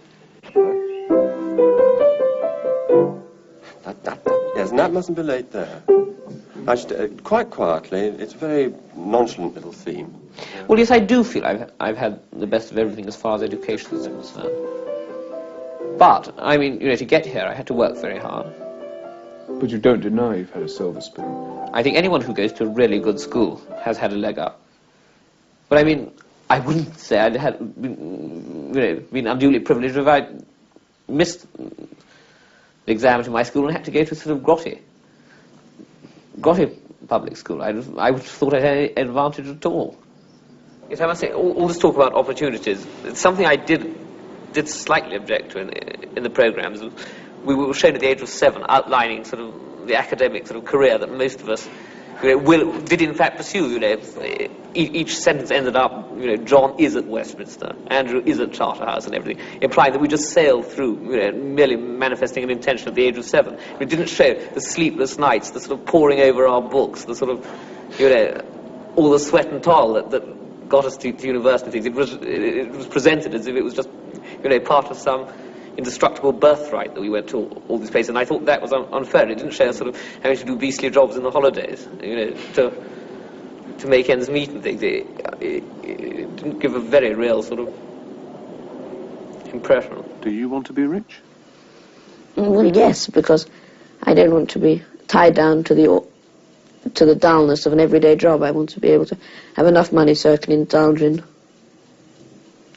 Yes, and that mustn't be laid there. I should, quite quietly, it's a very nonchalant little theme. Well, yes, I do feel I've had the best of everything as far as education is concerned. But, I mean, you know, to get here, I had to work very hard. But you don't deny you've had a silver spoon. I think anyone who goes to a really good school has had a leg up. But I mean, I wouldn't say I'd been unduly privileged if I'd missed the exams in my school and had to go to sort of grotty public school. I would have thought I had any advantage at all. Yes, I must say, all this talk about opportunities, it's something I did slightly object to in the programmes. We were shown at the age of 7 outlining sort of the academic sort of career that most of us, you know, did in fact pursue. You know, each sentence ended up, you know, John is at Westminster, Andrew is at Charterhouse, and everything, implying that we just sailed through, you know, merely manifesting an intention at the age of 7. It didn't show the sleepless nights, the sort of poring over our books, the sort of, you know, all the sweat and toil that got us to university things. It was presented as if it was just, you know, part of some indestructible birthright that we went to all these places, and I thought that was unfair. It didn't show us sort of having to do beastly jobs in the holidays, you know, to make ends meet and things. It didn't give a very real sort of impression. Do you want to be rich? Well, yes, because I don't want to be tied down to the dullness of an everyday job. I want to be able to have enough money so I can indulge in,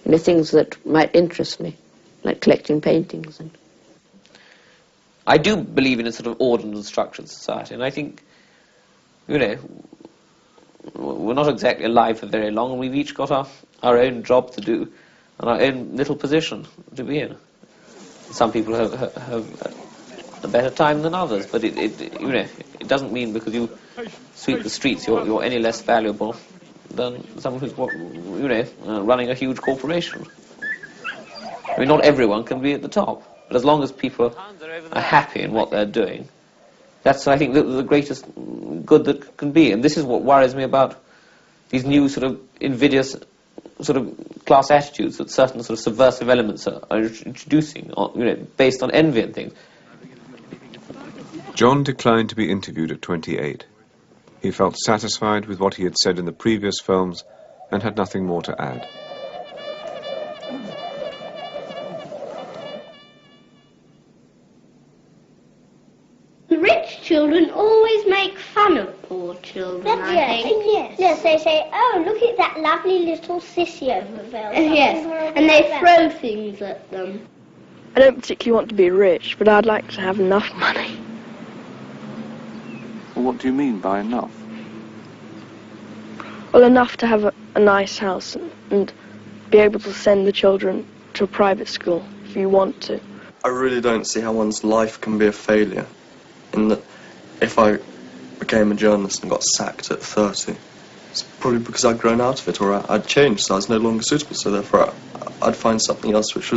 you know, things that might interest me, like collecting paintings. And I do believe in a sort of ordered and structured society, and I think, you know, we're not exactly alive for very long, and we've each got our own job to do, and our own little position to be in. Some people have a better time than others, but you know, it doesn't mean because you sweep the streets you're any less valuable than someone who's, you know, running a huge corporation. I mean, not everyone can be at the top, but as long as people are happy in what they're doing, that's, I think, the greatest good that can be. And this is what worries me about these new sort of invidious sort of class attitudes that certain sort of subversive elements are introducing, you know, based on envy and things. John declined to be interviewed at 28. He felt satisfied with what he had said in the previous films and had nothing more to add. Rich children always make fun of poor children, I think. Yes. Yes, they say, oh, look at that lovely little sissy over there. Yes, and they throw things at them. I don't particularly want to be rich, but I'd like to have enough money. Well, what do you mean by enough? Well, enough to have a nice house and be able to send the children to a private school if you want to. I really don't see how one's life can be a failure. In that, if I became a journalist and got sacked at 30, it's probably because I'd grown out of it, or I'd changed, so I was no longer suitable, so therefore I'd find something else which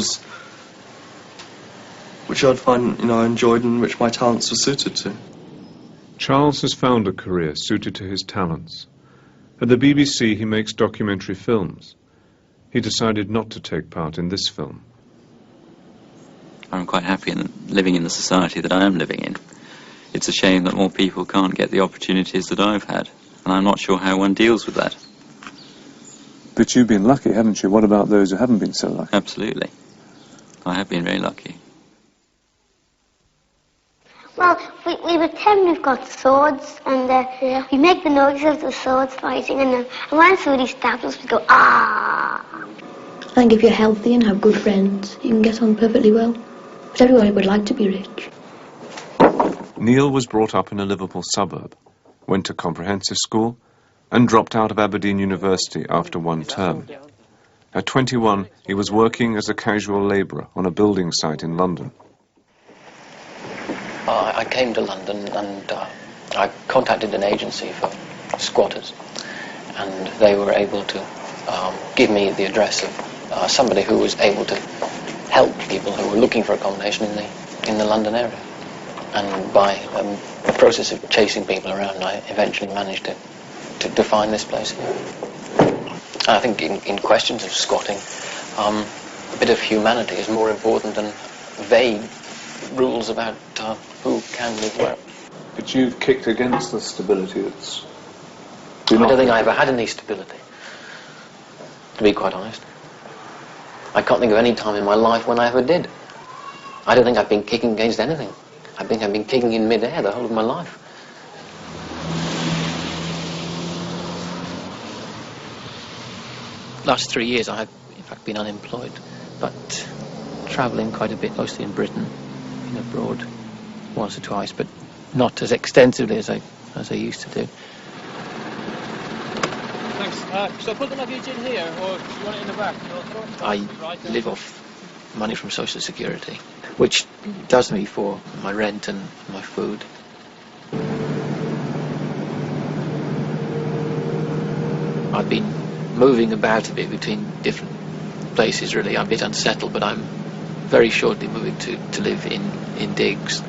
I'd find, you know, I enjoyed and which my talents were suited to. Charles has found a career suited to his talents. At the BBC, he makes documentary films. He decided not to take part in this film. I'm quite happy living in the society that I am living in. It's a shame that more people can't get the opportunities that I've had, and I'm not sure how one deals with that. But you've been lucky, haven't you? What about those who haven't been so lucky? Absolutely. I have been very lucky. Well, we pretend we've got swords, and we make the noise of the swords fighting, and when somebody stabs us, we go, ah! I think if you're healthy and have good friends, you can get on perfectly well. But everybody would like to be rich. Neil was brought up in a Liverpool suburb, went to comprehensive school, and dropped out of Aberdeen University after one term. At 21, he was working as a casual labourer on a building site in London. I came to London and I contacted an agency for squatters, and they were able to give me the address of somebody who was able to help people who were looking for accommodation in the London area. And by a process of chasing people around, I eventually managed to find this place here. I think in questions of squatting, a bit of humanity is more important than vague rules about who can live where. But you've kicked against the stability that's... I don't think I ever had any stability, to be quite honest. I can't think of any time in my life when I ever did. I don't think I've been kicking against anything. I think I've been kicking in mid-air the whole of my life. Last 3 years I have, in fact, been unemployed, but travelling quite a bit, mostly in Britain, been abroad once or twice, but not as extensively as I used to do. Thanks. So put the luggage in here, or do you want it in the back? I live off money from social security, which does me for my rent and my food. I've been moving about a bit between different places, really. I'm a bit unsettled, but I'm very shortly moving to live in digs.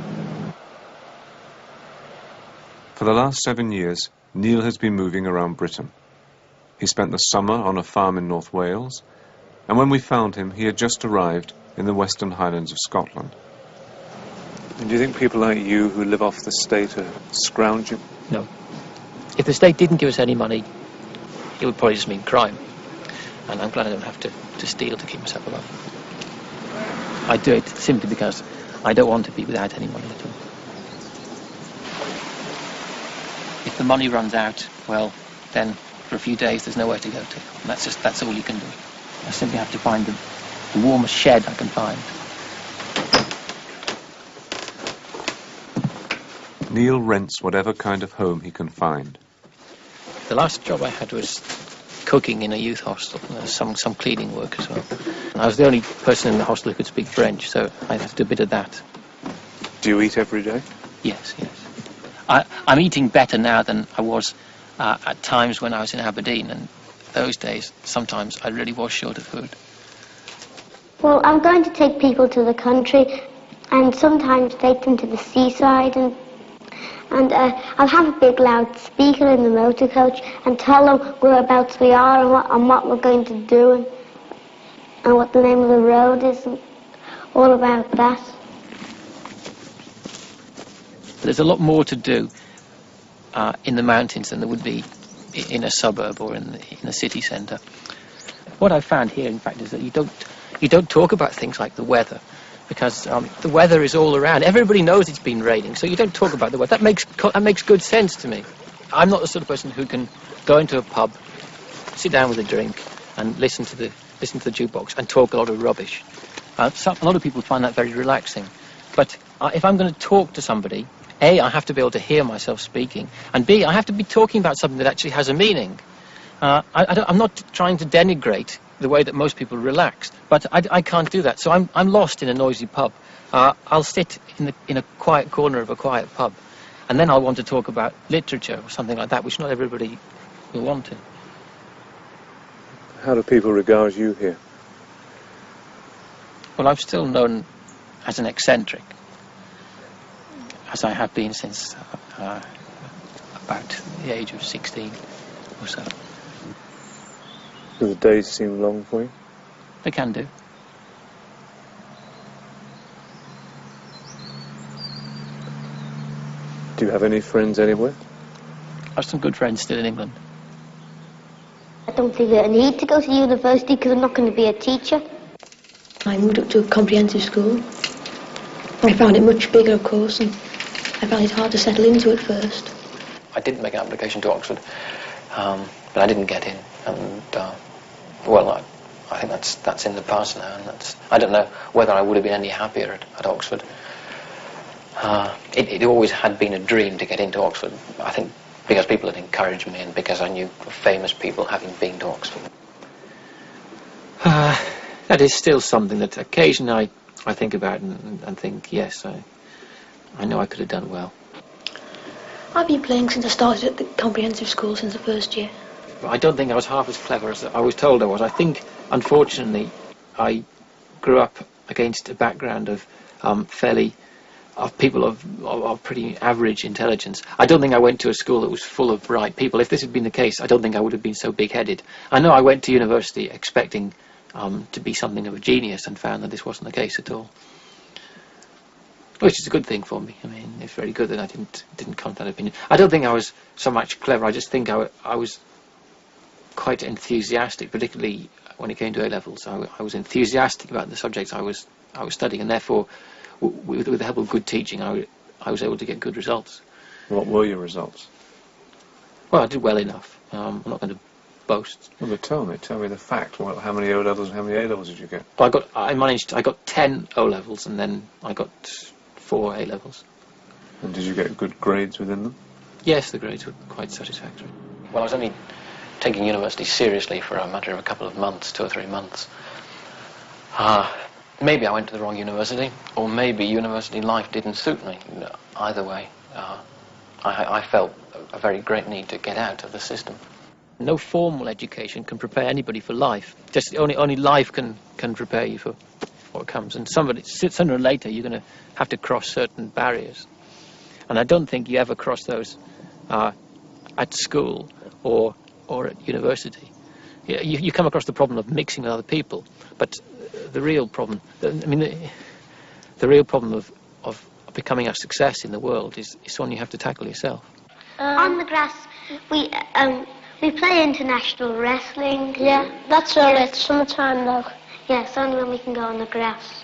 For the last 7 years, Neil has been moving around Britain. He spent the summer on a farm in North Wales, and when we found him, he had just arrived in the Western Highlands of Scotland. And do you think people like you who live off the state are scrounging? No. If the state didn't give us any money, it would probably just mean crime. And I'm glad I don't have to steal to keep myself alive. I do it simply because I don't want to be without any money at all. If the money runs out, well, then for a few days there's nowhere to go to. And that's all you can do. I simply have to find the warmest shed I can find. Neil rents whatever kind of home he can find. The last job I had was cooking in a youth hostel, some cleaning work as well. And I was the only person in the hostel who could speak French, so I had to do a bit of that. Do you eat every day? Yes. I'm eating better now than I was at times when I was in Aberdeen, and those days, sometimes I really was short of food. Well, I'm going to take people to the country and sometimes take them to the seaside, and I'll have a big loud speaker in the motor coach and tell them whereabouts we are and what we're going to do and what the name of the road is and all about that. There's a lot more to do in the mountains than there would be in a suburb or in a city centre. What I've found here, in fact, is that you don't talk about things like the weather, because the weather is all around. Everybody knows it's been raining, so you don't talk about the weather. That makes good sense to me. I'm not the sort of person who can go into a pub, sit down with a drink, and listen to the jukebox and talk a lot of rubbish. A lot of people find that very relaxing. But if I'm going to talk to somebody, A, I have to be able to hear myself speaking, and B, I have to be talking about something that actually has a meaning. I'm not trying to denigrate the way that most people relax, but I can't do that. So I'm lost in a noisy pub. I'll sit in a quiet corner of a quiet pub, and then I'll want to talk about literature or something like that, which not everybody will want to. How do people regard you here? Well, I'm still known as an eccentric, as I have been since about the age of 16 or so. Do the days seem long for you? They can do. Do you have any friends anywhere? I have some good friends still in England. I don't think I need to go to university because I'm not going to be a teacher. I moved up to a comprehensive school. I found it much bigger, of course, and I found it hard to settle into it first. I did make an application to Oxford, but I didn't get in, and well, I think that's in the past now, and I don't know whether I would have been any happier at Oxford. It always had been a dream to get into Oxford, I think, because people had encouraged me and because I knew famous people having been to Oxford. That is still something that occasionally I think about and think, yes, I know I could have done well. I've been playing since I started at the comprehensive school since the first year. I don't think I was half as clever as I was told I was. I think, unfortunately, I grew up against a background of people of pretty average intelligence. I don't think I went to a school that was full of bright people. If this had been the case, I don't think I would have been so big-headed. I know I went to university expecting to be something of a genius, and found that this wasn't the case at all. Which is a good thing for me. I mean, it's very good that I didn't come to that opinion. I don't think I was so much clever. I just think I was quite enthusiastic, particularly when it came to A-levels. I was enthusiastic about the subjects I was studying, and therefore, with the help of good teaching, I was able to get good results. What were your results? Well, I did well enough. I'm not going to boast. Well, but tell me the fact. Well, how many O-levels and how many A-levels did you get? Well, I got 10 O-levels, and then I got 4 A-levels. And did you get good grades within them? Yes, the grades were quite satisfactory. Well, I was only taking university seriously for a matter of a couple of months, 2 or 3 months. Maybe I went to the wrong university, or maybe university life didn't suit me. Either way, I felt a very great need to get out of the system. No formal education can prepare anybody for life. Just only life can prepare you for what comes. And sooner or later, you're going to have to cross certain barriers. And I don't think you ever cross those at school or at university. You come across the problem of mixing with other people, but the real problem, the real problem of becoming a success in the world is one you have to tackle yourself. On the grass, we play international wrestling. Yeah, that's all right. Summertime though. Yes, only when we can go on the grass.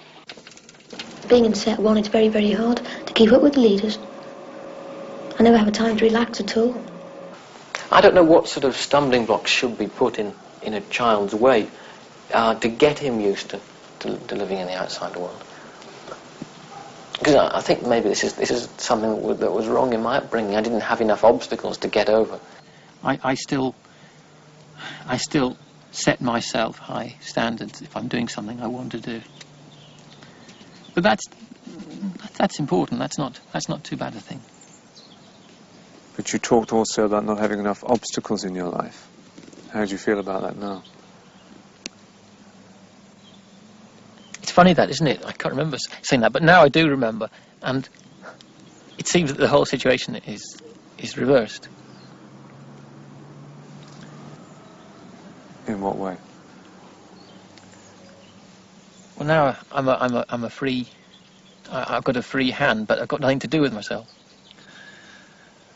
Being in set 1, it's very, very hard to keep up with the leaders. I never have a time to relax at all. I don't know what sort of stumbling blocks should be put in a child's way to get him used to living in the outside world. Because I think maybe this is something that was wrong in my upbringing. I didn't have enough obstacles to get over. I still set myself high standards if I'm doing something I want to do. But that's important. That's not too bad a thing. But you talked also about not having enough obstacles in your life. How do you feel about that now? It's funny that, isn't it? I can't remember saying that, but now I do remember, and it seems that the whole situation is reversed. In what way? Well, now I'm a free. I've got a free hand, but I've got nothing to do with myself.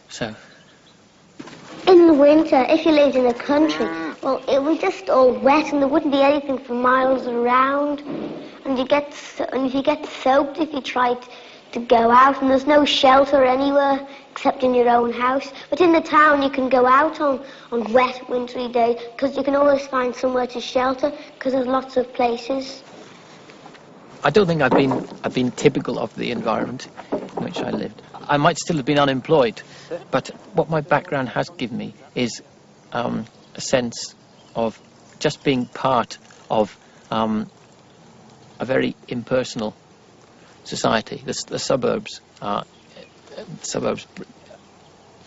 So. In the winter, if you lived in the country, well, it was just all wet and there wouldn't be anything for miles around. And if you get soaked if you tried to go out, and there's no shelter anywhere except in your own house. But in the town you can go out on wet, wintry days because you can always find somewhere to shelter because there's lots of places. I don't think I've been typical of the environment in which I lived. I might still have been unemployed, but what my background has given me is a sense of just being part of a very impersonal society. The suburbs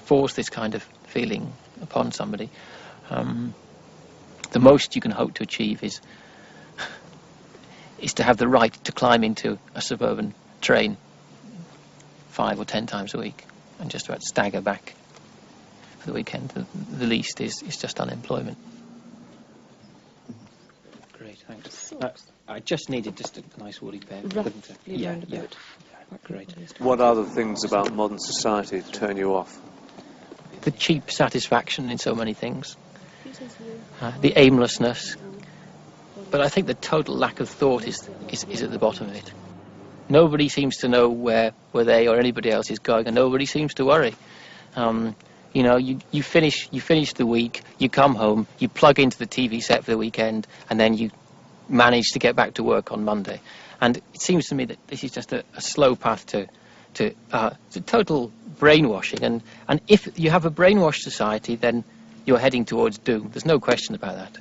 force this kind of feeling upon somebody. The most you can hope to achieve is to have the right to climb into a suburban train 5 or 10 times a week and just about stagger back for the weekend. The least is just unemployment. Great, thanks. I just needed just a nice woolly pair. Yeah. Great. What other things about modern society turn you off? The cheap satisfaction in so many things. The aimlessness. But I think the total lack of thought is at the bottom of it. Nobody seems to know where they or anybody else is going, and nobody seems to worry. You know, you finish the week, you come home, you plug into the TV set for the weekend, and then you manage to get back to work on Monday. And it seems to me that this is just a slow path to total brainwashing. And if you have a brainwashed society, then you're heading towards doom. There's no question about that.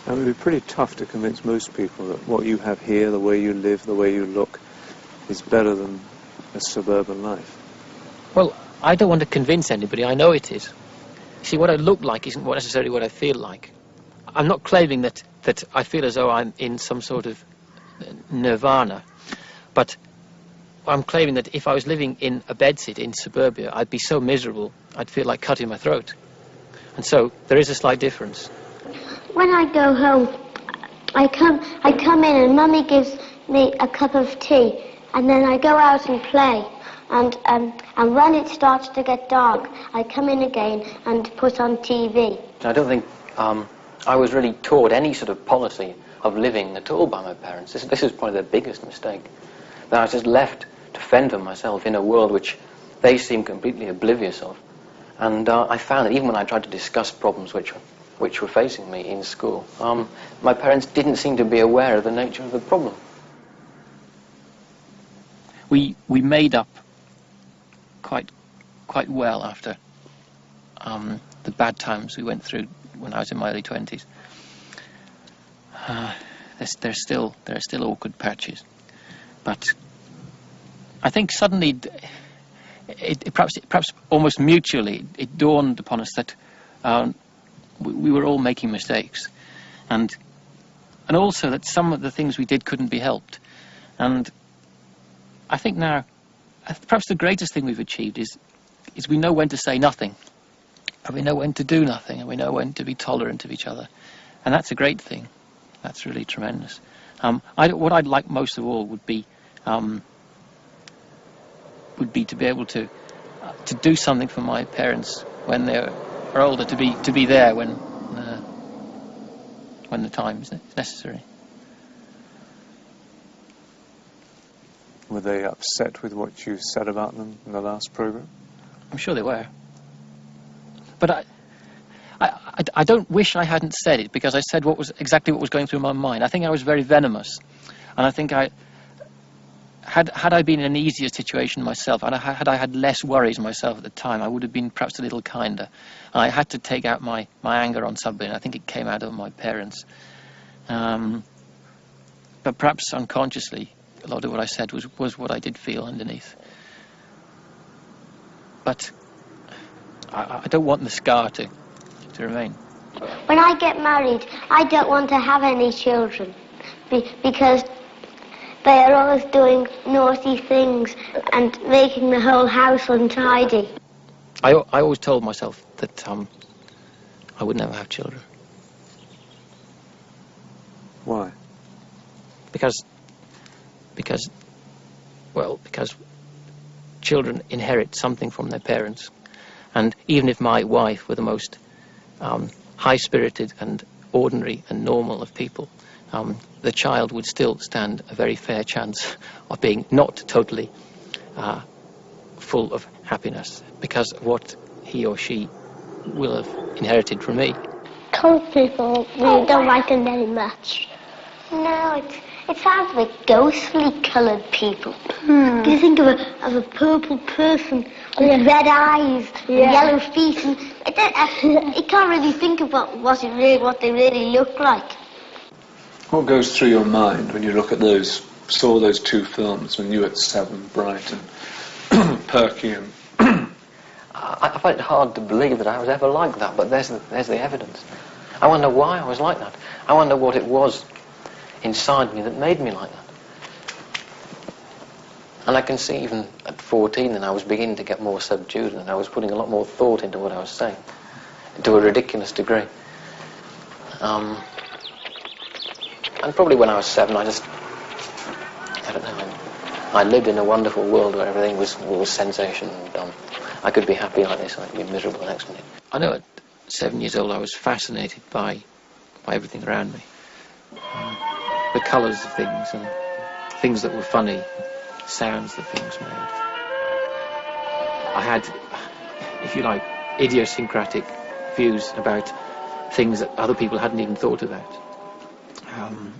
It would be pretty tough to convince most people that what you have here, the way you live, the way you look, is better than a suburban life. Well, I don't want to convince anybody. I know it is. See, what I look like isn't necessarily what I feel like. I'm not claiming that I feel as though I'm in some sort of nirvana, but I'm claiming that if I was living in a bedsit in suburbia, I'd be so miserable, I'd feel like cutting my throat. And so there is a slight difference. When I go home, I come in and Mummy gives me a cup of tea, and then I go out and play. And when it starts to get dark, I come in again and put on TV. I don't think I was really taught any sort of policy of living at all by my parents. This is probably their biggest mistake. That I was just left to fend for myself in a world which they seemed completely oblivious of. And I found that even when I tried to discuss problems which were facing me in school, my parents didn't seem to be aware of the nature of the problem. We made up quite well after the bad times we went through when I was in my early 20s. There are still awkward patches, but I think suddenly, perhaps almost mutually, it dawned upon us that we were all making mistakes, and also that some of the things we did couldn't be helped. And I think now, perhaps the greatest thing we've achieved is we know when to say nothing, and we know when to do nothing, and we know when to be tolerant of each other, and that's a great thing. That's really tremendous. What I'd like most of all would be to be able to do something for my parents when they're older, to be there when the time is necessary. Were they upset with what you said about them in the last programme? I'm sure they were. But I don't wish I hadn't said it, because I said exactly what was going through my mind. I think I was very venomous, and I think had I been in an easier situation myself, and had I had less worries myself at the time, I would have been perhaps a little kinder. I had to take out my anger on somebody, and I think it came out of my parents. But perhaps unconsciously, a lot of what I said was what I did feel underneath. But I don't want the scar to remain. When I get married, I don't want to have any children, because they are always doing naughty things and making the whole house untidy. I always told myself that I would never have children. Why? Because children inherit something from their parents, and even if my wife were the most high-spirited and ordinary and normal of people, the child would still stand a very fair chance of being not totally full of happiness, because of what he or she will have inherited from me. Coloured people really don't like them very much. No, it sounds like ghostly coloured people. Can you think of a purple person with red eyes and yellow feet? And you can't really think of what they really look like. What goes through your mind when you look at saw those two films when you were 7, Bright and Perky and... I find it hard to believe that I was ever like that, but there's the evidence. I wonder why I was like that. I wonder what it was inside me that made me like that. And I can see even at 14 that I was beginning to get more subdued, and I was putting a lot more thought into what I was saying, to a ridiculous degree. And probably when I was 7, I don't know, I lived in a wonderful world where everything was sensation, and I could be happy like this, and I could be miserable the next minute. I know at 7 years old I was fascinated by everything around me. The colours of things, and things that were funny, sounds that things made. I had, if you like, idiosyncratic views about things that other people hadn't even thought about.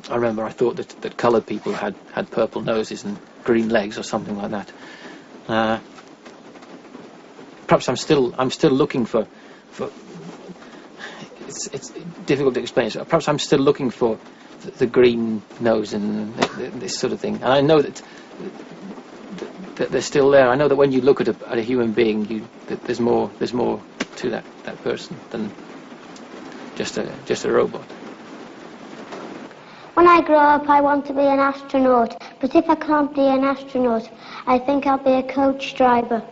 I remember I thought that coloured people had purple noses and green legs or something like that. Perhaps I'm still looking for it's difficult to explain. So perhaps I'm still looking for the green nose and this sort of thing. And I know that they're still there. I know that when you look at a human being, there's more to that person than just a robot. When I grow up, I want to be an astronaut. But if I can't be an astronaut, I think I'll be a coach driver.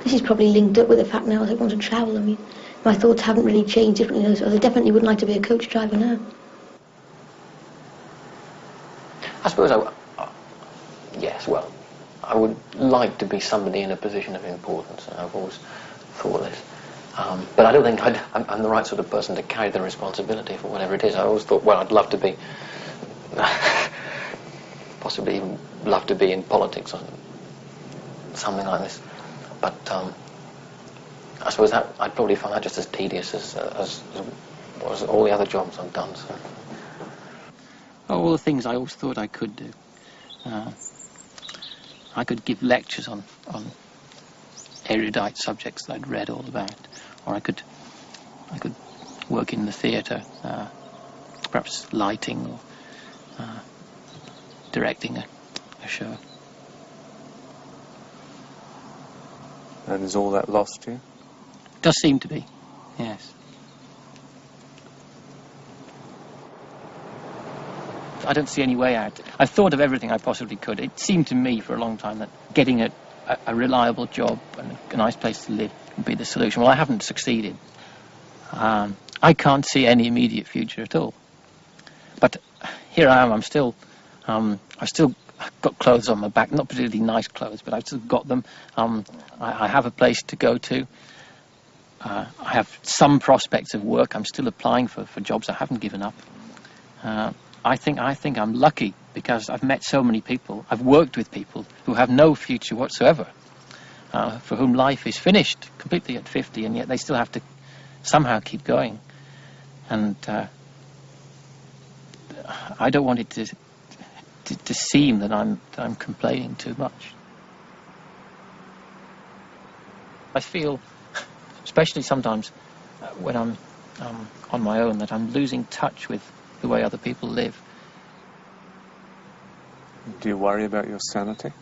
This is probably linked up with the fact now that I want to travel. I mean, my thoughts haven't really changed differently, so I definitely wouldn't like to be a coach driver now. I suppose yes, well, I would like to be somebody in a position of importance, and I've always thought this. But I don't think I'm the right sort of person to carry the responsibility for whatever it is. I always thought, well, I'd love to be, possibly even love to be in politics or something like this. But I suppose that I'd probably find that just as tedious as all the other jobs I've done. So. Oh, all the things I always thought I could do. I could give lectures on erudite subjects that I'd read all about, or I could work in the theatre, perhaps lighting or directing a show. And is all that lost to you? Does seem to be, yes. I don't see any way out. I've thought of everything I possibly could. It seemed to me for a long time that getting a reliable job and a nice place to live would be the solution. Well, I haven't succeeded. I can't see any immediate future at all. But here I am. I've still got clothes on my back, not particularly nice clothes, but I've still got them. I have a place to go to. I have some prospects of work. I'm still applying for jobs. I haven't given up. I think I'm lucky because I've met so many people. I've worked with people who have no future whatsoever, for whom life is finished completely at 50, and yet they still have to somehow keep going. And I don't want it to seem that I'm complaining too much. I feel, especially sometimes when I'm on my own, that I'm losing touch with the way other people live. Do you worry about your sanity?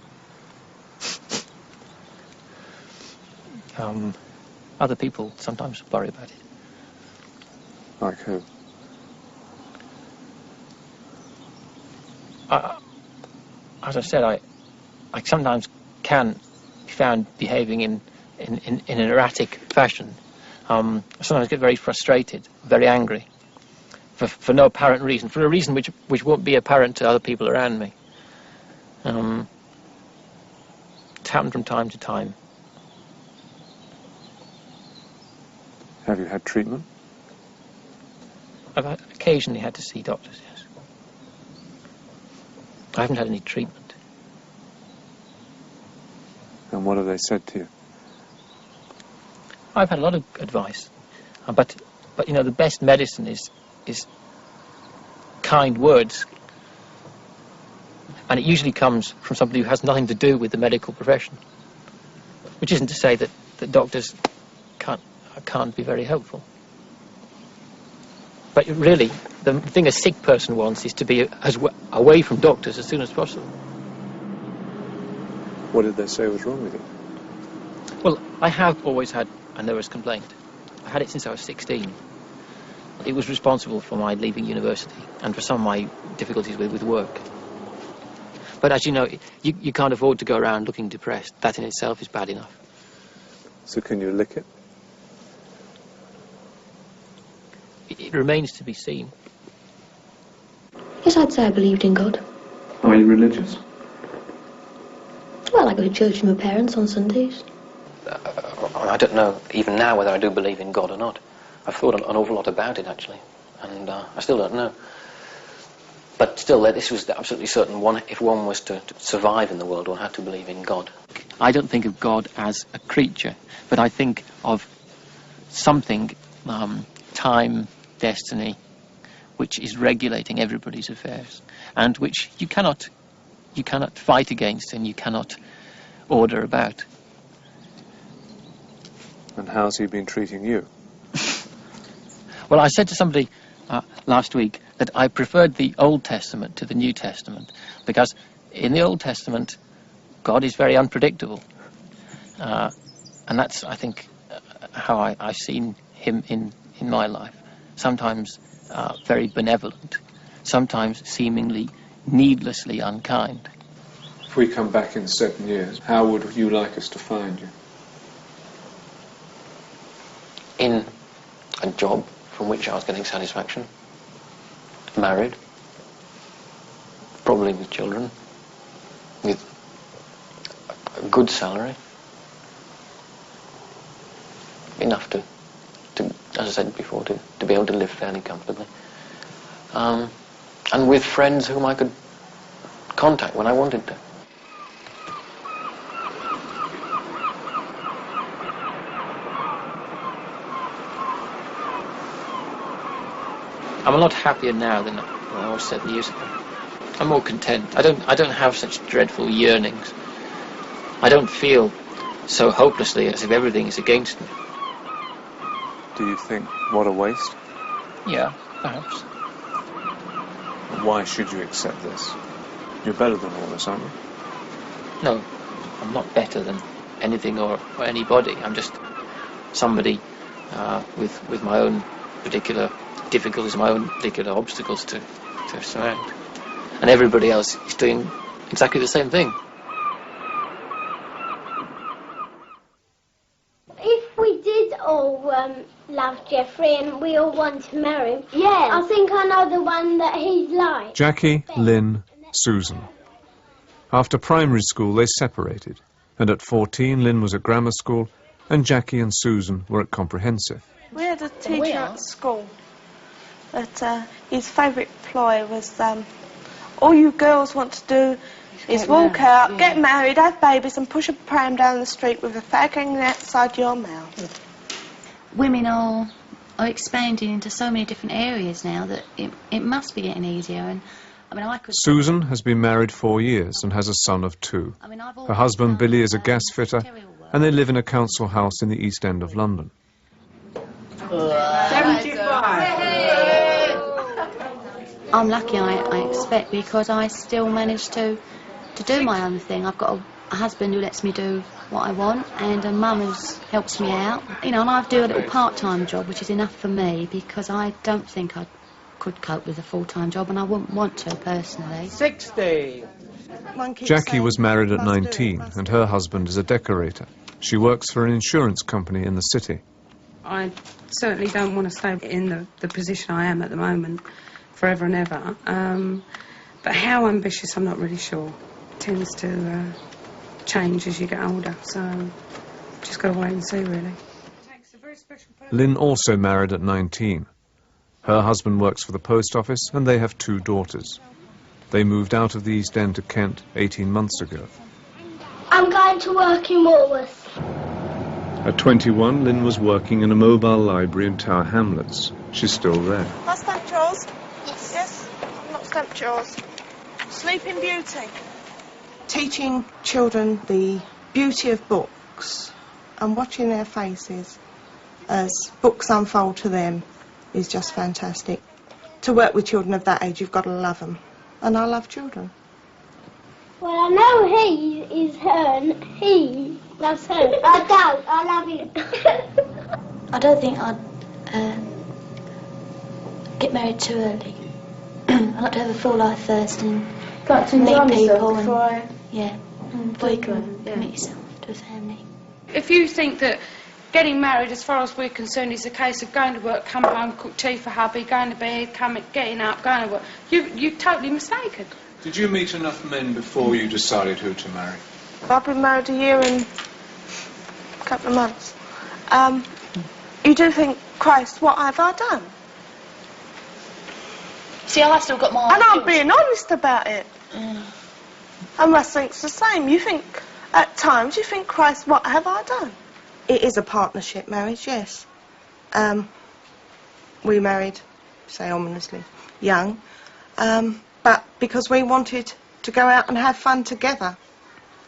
Other people sometimes worry about it. Like who? As I said, I sometimes can be found behaving in an erratic fashion. I sometimes get very frustrated, very angry, for no apparent reason, for a reason which won't be apparent to other people around me. It's happened from time to time. Have you had treatment? I've occasionally had to see doctors, yes. I haven't had any treatment. And what have they said to you? I've had a lot of advice, but you know, the best medicine is kind words, and it usually comes from somebody who has nothing to do with the medical profession, which isn't to say that doctors can't be very helpful. But really, the thing a sick person wants is to be away from doctors as soon as possible. What did they say was wrong with you? Well, I have always had a nervous complaint. I had it since I was 16. It was responsible for my leaving university and for some of my difficulties with work. But as you know, you can't afford to go around looking depressed. That in itself is bad enough. So can you lick it? It remains to be seen. Yes, I'd say I believed in God. Are you religious? Well, I go to church with my parents on Sundays. I don't know even now whether I do believe in God or not. I've thought an awful lot about it, actually, and I still don't know. But still, this was absolutely certain. If one was to survive in the world, one had to believe in God. I don't think of God as a creature, but I think of something, time, destiny, which is regulating everybody's affairs, and which you cannot fight against and you cannot order about. And how's he been treating you? Well, I said to somebody last week that I preferred the Old Testament to the New Testament, because in the Old Testament, God is very unpredictable. And that's, I think, how I've seen him in my life. Sometimes very benevolent, sometimes seemingly needlessly unkind. If we come back in 7 years, how would you like us to find you? In a job from which I was getting satisfaction, married, probably with children, with a good salary, enough to as I said before, to be able to live fairly comfortably, and with friends whom I could contact when I wanted to. I'm a lot happier now than when I was 7 years ago. I'm more content. I don't have such dreadful yearnings. I don't feel so hopelessly as if everything is against me. Do you think, what a waste? Yeah, perhaps. Why should you accept this? You're better than all this, aren't you? No, I'm not better than anything or anybody. I'm just somebody with my own particular difficulties, my own particular obstacles to surmount. And everybody else is doing exactly the same thing. If we did all love Jeffrey and we all want to marry him, I think I know the one that he'd like. Jackie, Lynn, Susan. After primary school, they separated, and at 14, Lynn was at grammar school, and Jackie and Susan were at comprehensive. We had a teacher at school that his favourite ploy was, all you girls want to do is walk out, get married, have babies and push a pram down the street with a fag hanging outside your mouth. Women are expanding into so many different areas now that it must be getting easier. And I mean, I could... Susan has been married 4 years and has a son of 2. Her husband Billy is a gas fitter, and they live in a council house in the East End of London. 75. I'm lucky, I expect, because I still manage to do my own thing. I've got a husband who lets me do what I want, and a mum who helps me out. You know, and I do a little part-time job, which is enough for me, because I don't think I could cope with a full-time job, and I wouldn't want to, personally. 60. Jackie was married at 19, and her husband is a decorator. She works for an insurance company in the city. I certainly don't want to stay in the position I am at the moment forever and ever. But how ambitious, I'm not really sure. It tends to change as you get older, so just got to wait and see, really. Lynn also married at 19. Her husband works for the post office, and they have 2 daughters. They moved out of the East End to Kent 18 months ago. I'm going to work in Woolworths. At 21, Lynn was working in a mobile library in Tower Hamlets. She's still there. I stamped yours? Yes, I've not stamped yours. Sleeping Beauty. Teaching children the beauty of books and watching their faces as books unfold to them is just fantastic. To work with children of that age, you've got to love them. And I love children. Well, I know he is her and he loves her. I don't. I love him. I don't think I'd get married too early. I'd like to have a full life first and meet people and before you can commit yourself to a family. If you think that getting married, as far as we're concerned, is a case of going to work, come home, cook tea for hubby, going to bed, getting up, going to work, you're totally mistaken. Did you meet enough men before you decided who to marry? I've been married a year and a couple of months. You do think, Christ, what have I done? See, I've still got my... And I'm being honest about it. And Russ thinks the same. You think, at times, you think, Christ, what have I done? It is a partnership marriage, yes. We married, say ominously, young. But because we wanted to go out and have fun together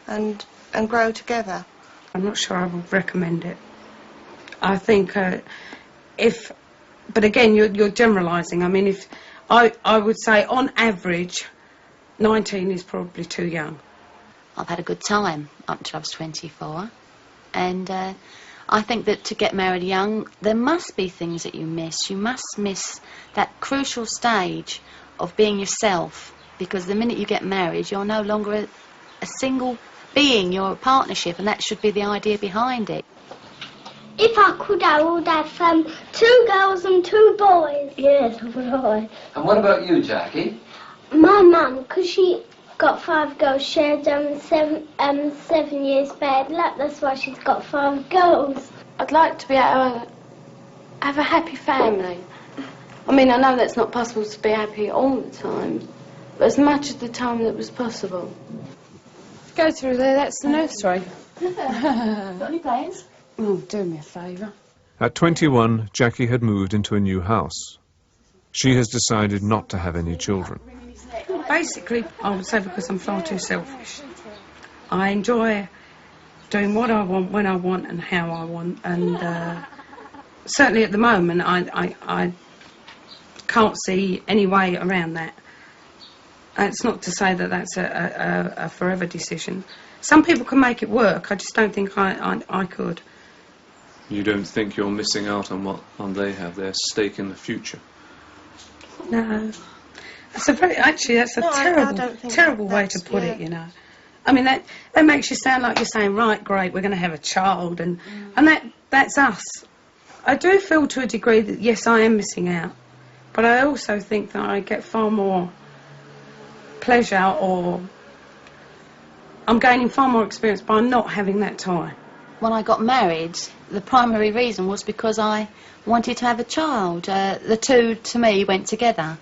and grow together. I'm not sure I would recommend it. I think but again, you're generalising. I mean, if I would say on average, 19 is probably too young. I've had a good time up until I was 24, and I think that to get married young, there must be things that you miss. You must miss that crucial stage of being yourself, because the minute you get married, you're no longer a single being, you're a partnership, and that should be the idea behind it. If I could, I would have 2 girls and 2 boys. Yes, would I. And what about you, Jackie? My mum, because she got 5 girls, she had 7 years bad luck. That's why she's got 5 girls. I'd like to be able to have a happy family. I mean, I know that's not possible to be happy all the time, but as much of the time that was possible. Go through there, that's the nursery. Got any plans? Oh, do me a favour. At 21, Jackie had moved into a new house. She has decided not to have any children. Basically, I would say because I'm far too selfish. I enjoy doing what I want, when I want, and how I want, and certainly at the moment, I can't see any way around that. It's not to say that that's a forever decision. Some people can make it work. I just don't think I could. You don't think you're missing out on what they have, their stake in the future? No. That's a terrible way to put it, you know. I mean, that makes you sound like you're saying, right, great, we're going to have a child, and that's us. I do feel to a degree that, yes, I am missing out, but I also think that I get far more pleasure, or I'm gaining far more experience by not having that time. When I got married, the primary reason was because I wanted to have a child. The two, to me, went together.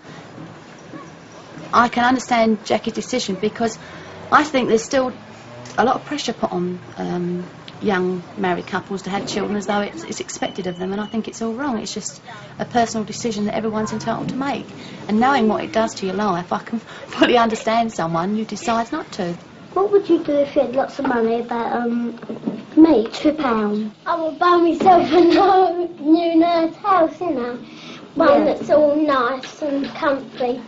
I can understand Jackie's decision because I think there's still a lot of pressure put on young married couples to have children as though it's expected of them, and I think it's all wrong. It's just a personal decision that everyone's entitled to make. And knowing what it does to your life, I can fully understand someone who decides not to. What would you do if you had lots of money? About me, £2. I would buy myself a new nice house, you know, one that's all nice and comfy.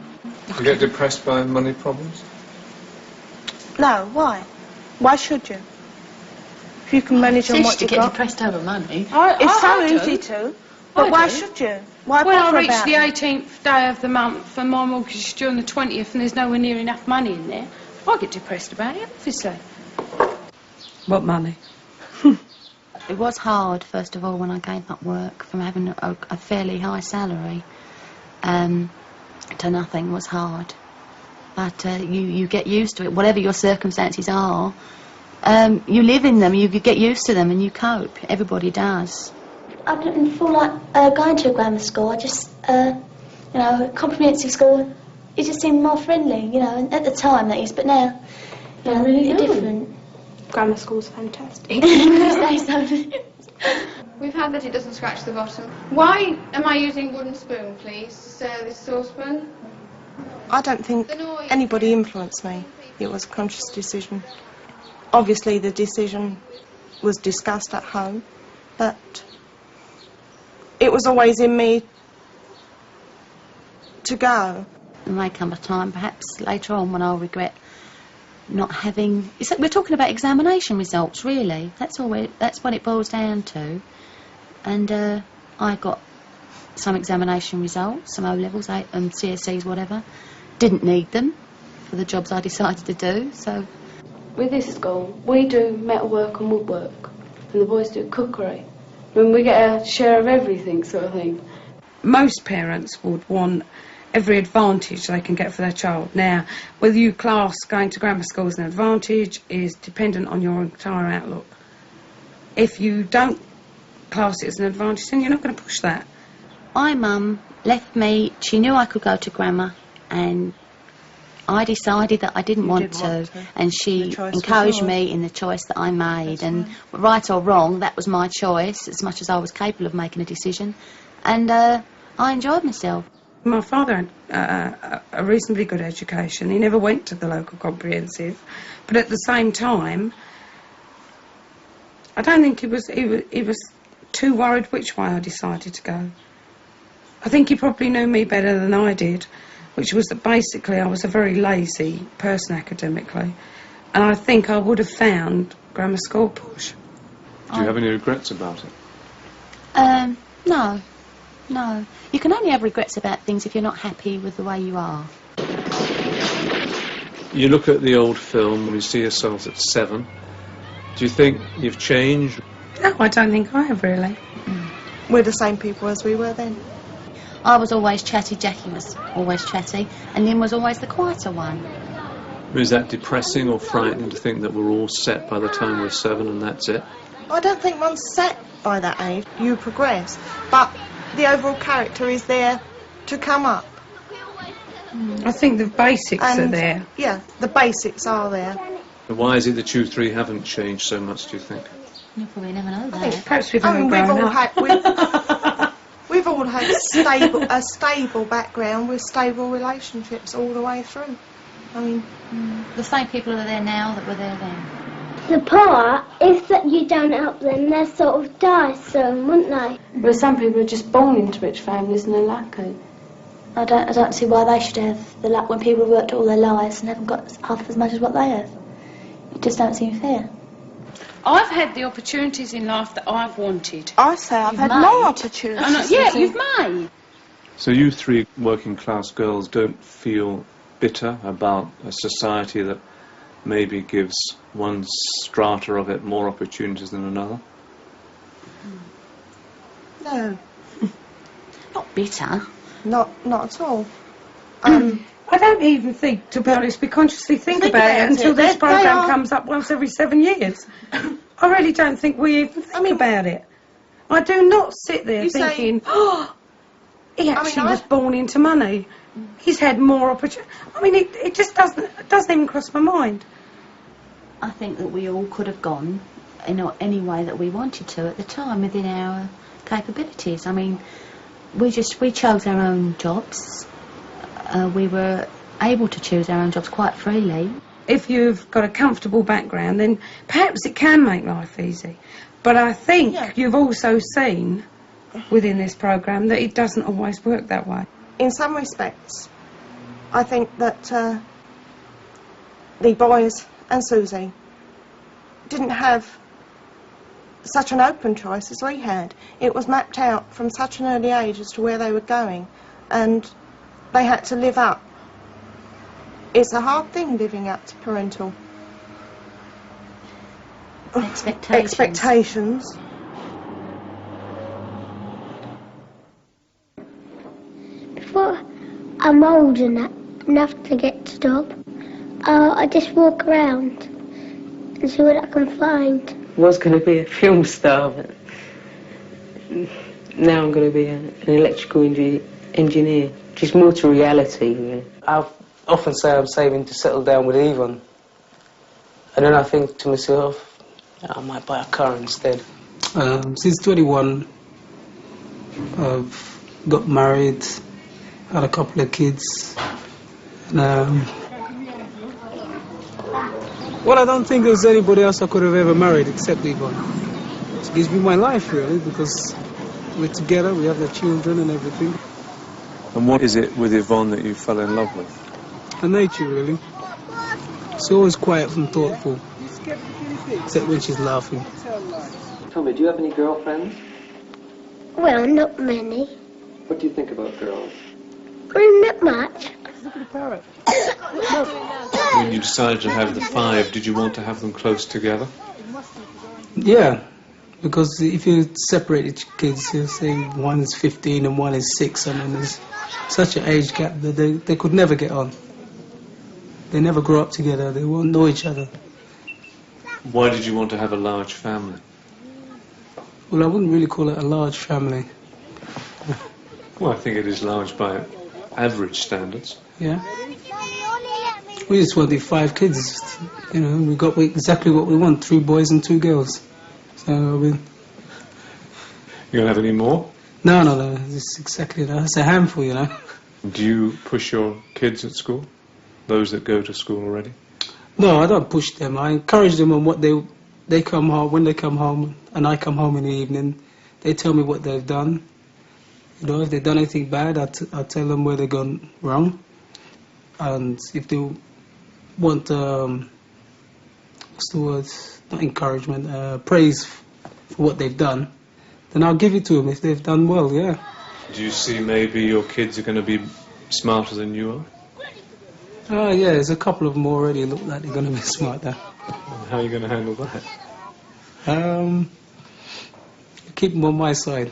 Do you get depressed by money problems? No, why? Why should you? If you can manage on what you you get got. depressed over money. It's so easy to. But why should you? Why when I bother reach about the it? 18th day of the month and my mortgage is due on the 20th and there's nowhere near enough money in there, I get depressed about it, obviously. What money? It was hard, first of all, when I gave up work from having a fairly high salary to nothing was hard. But you get used to it. Whatever your circumstances are, you live in them, you get used to them and you cope. Everybody does. I didn't feel like going to a grammar school. I just, you know, comprehensive school, it just seemed more friendly, you know, and at the time that is, but now, you know, really different. Grammar school's fantastic. We've had that it doesn't scratch the bottom. Why am I using wooden spoon, please? This saucepan? I don't think anybody influenced me. It was a conscious decision. Obviously the decision was discussed at home, but it was always in me to go. There may come a time, perhaps later on, when I'll regret not having... We're talking about examination results, really. That's what it boils down to. And I got some examination results, some O-levels, CSEs, whatever. Didn't need them for the jobs I decided to do, so... With this school, we do metalwork and woodwork, and the boys do cookery. And we get a share of everything, sort of thing. Most parents would want every advantage they can get for their child. Now, whether you class going to grammar school as an advantage is dependent on your entire outlook. If you don't class it as an advantage, then you're not going to push that. My mum left me, she knew I could go to grammar, and I decided that I didn't want to, and she encouraged me in the choice that I made. And right or wrong, that was my choice, as much as I was capable of making a decision. And I enjoyed myself. My father had a reasonably good education. He never went to the local comprehensive, but at the same time, I don't think he was too worried which way I decided to go. I think he probably knew me better than I did, which was that basically I was a very lazy person academically, and I think I would have found grammar school push. Do you have any regrets about it? No. You can only have regrets about things if you're not happy with the way you are. You look at the old film and you see yourselves at 7. Do you think you've changed? No, I don't think I have really. We're the same people as we were then. I was always chatty, Jackie was always chatty, and Lynn was always the quieter one. Is that depressing or frightening to think that we're all set by the time we're 7 and that's it? I don't think one's set by that age. You progress, but the overall character is there to come up. I think the basics are there. Yeah, the basics are there. Why is it that you three haven't changed so much, do you think? You probably never know that. I think perhaps we've all grown up. We've all had a stable background with stable relationships all the way through. I mean, the same people are there now that were there then. The part is that you don't help them, they'll sort of die soon, wouldn't they? But some people are just born into rich families and they're lucky. I don't see why they should have the luck when people have worked all their lives and haven't got half as much as what they have. It just don't seem fair. I've had the opportunities in life that I've wanted. I say I've had more opportunities. Yeah, you've made. So you three working class girls don't feel bitter about a society that maybe gives one strata of it more opportunities than another? No. Not bitter. Not at all. I don't even think, to be honest, we consciously think about it until this programme comes up once every 7 years. I really don't think we even think about it. I do not sit there thinking, oh, he actually was born into money. He's had more opportunity. I mean, it just doesn't even cross my mind. I think that we all could have gone in any way that we wanted to at the time within our capabilities. I mean, we chose our own jobs. We were able to choose our own jobs quite freely. If you've got a comfortable background, then perhaps it can make life easy. But I think you've also seen within this programme that it doesn't always work that way. In some respects, I think that the boys and Susie didn't have such an open choice as we had. It was mapped out from such an early age as to where they were going, and they had to live up. It's a hard thing living up to parental expectations. Before I'm old enough to get to stop, I just walk around and see what I can find. I was going to be a film star, but now I'm going to be an electrical engineer, which is more to reality, really. I often say I'm saving to settle down with Yvonne, and then I think to myself, I might buy a car instead. Since 21, I've got married, had a couple of kids, and well, I don't think there's anybody else I could have ever married except Yvonne. She gives me my life, really, because we're together, we have the children and everything. And what is it with Yvonne that you fell in love with? Her nature, really. She's always quiet and thoughtful, except when she's laughing. Tell me, do you have any girlfriends? Well, not many. What do you think about girls? Well, not much. Look at the parrot. When you decided to have the 5, did you want to have them close together? Yeah, because if you separated your kids, you say one is 15 and one is 6, I mean, there's such an age gap that they could never get on. They never grow up together, they won't know each other. Why did you want to have a large family? Well, I wouldn't really call it a large family. Well, I think it is large by average standards. Yeah. We just wanted 5 kids, you know, we got exactly what we want, 3 boys and 2 girls. So, I mean... You gonna have any more? No, it's exactly that. It's a handful, you know. Do you push your kids at school? Those that go to school already? No, I don't push them. I encourage them on what they come home, when they come home, and I come home in the evening. They tell me what they've done. You know, if they've done anything bad, I tell them where they've gone wrong. And if they want, what's the word? Not encouragement, praise for what they've done, then I'll give it to them if they've done well, yeah. Do you see maybe your kids are going to be smarter than you are? Yeah, there's a couple of them already look like they're going to be smarter. How are you going to handle that? Keep them on my side.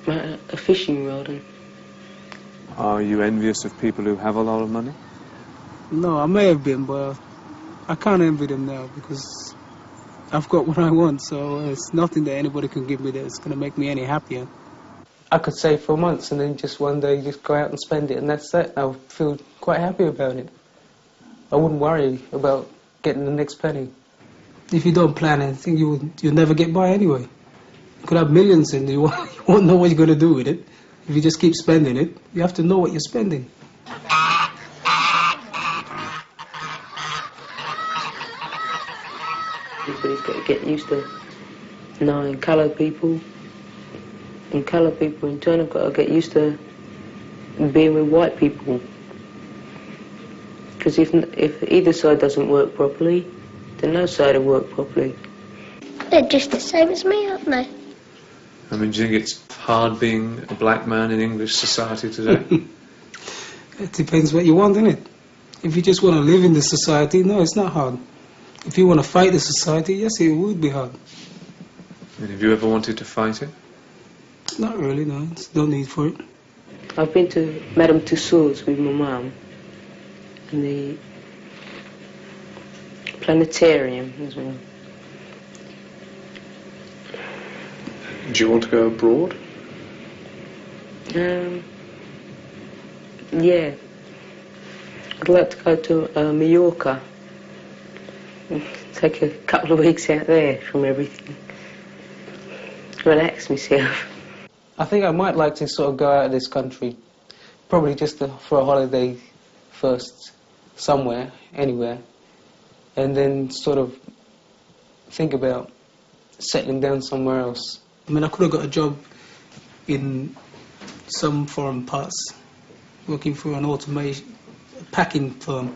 A fishing rod. And Are you envious of people who have a lot of money? No, I may have been, but I can't envy them now because I've got what I want, so it's nothing that anybody can give me that's going to make me any happier. I could save for months and then just one day just go out and spend it, and that's it. I would feel quite happy about it. I wouldn't worry about getting the next penny. If you don't plan anything, you'll never get by anyway. You could have millions and you won't know what you're going to do with it. If you just keep spending it, you have to know what you're spending. Everybody's got to get used to knowing coloured people. And coloured people in turn have got to get used to being with white people. Because if either side doesn't work properly, then no side will work properly. They're just the same as me, aren't they? I mean, do you think it's hard being a black man in English society today? It depends what you want, innit? If you just want to live in the society, no, it's not hard. If you want to fight the society, yes, it would be hard. And have you ever wanted to fight it? Not really, no. There's no need for it. I've been to Madame Tussauds with my mum and the planetarium as well. Do you want to go abroad? Yeah. I'd like to go to Mallorca. Take a couple of weeks out there from everything. Relax myself. I think I might like to sort of go out of this country, probably just for a holiday first, somewhere, anywhere, and then sort of think about settling down somewhere else. I mean, I could have got a job in some foreign parts, working for an automation packing firm.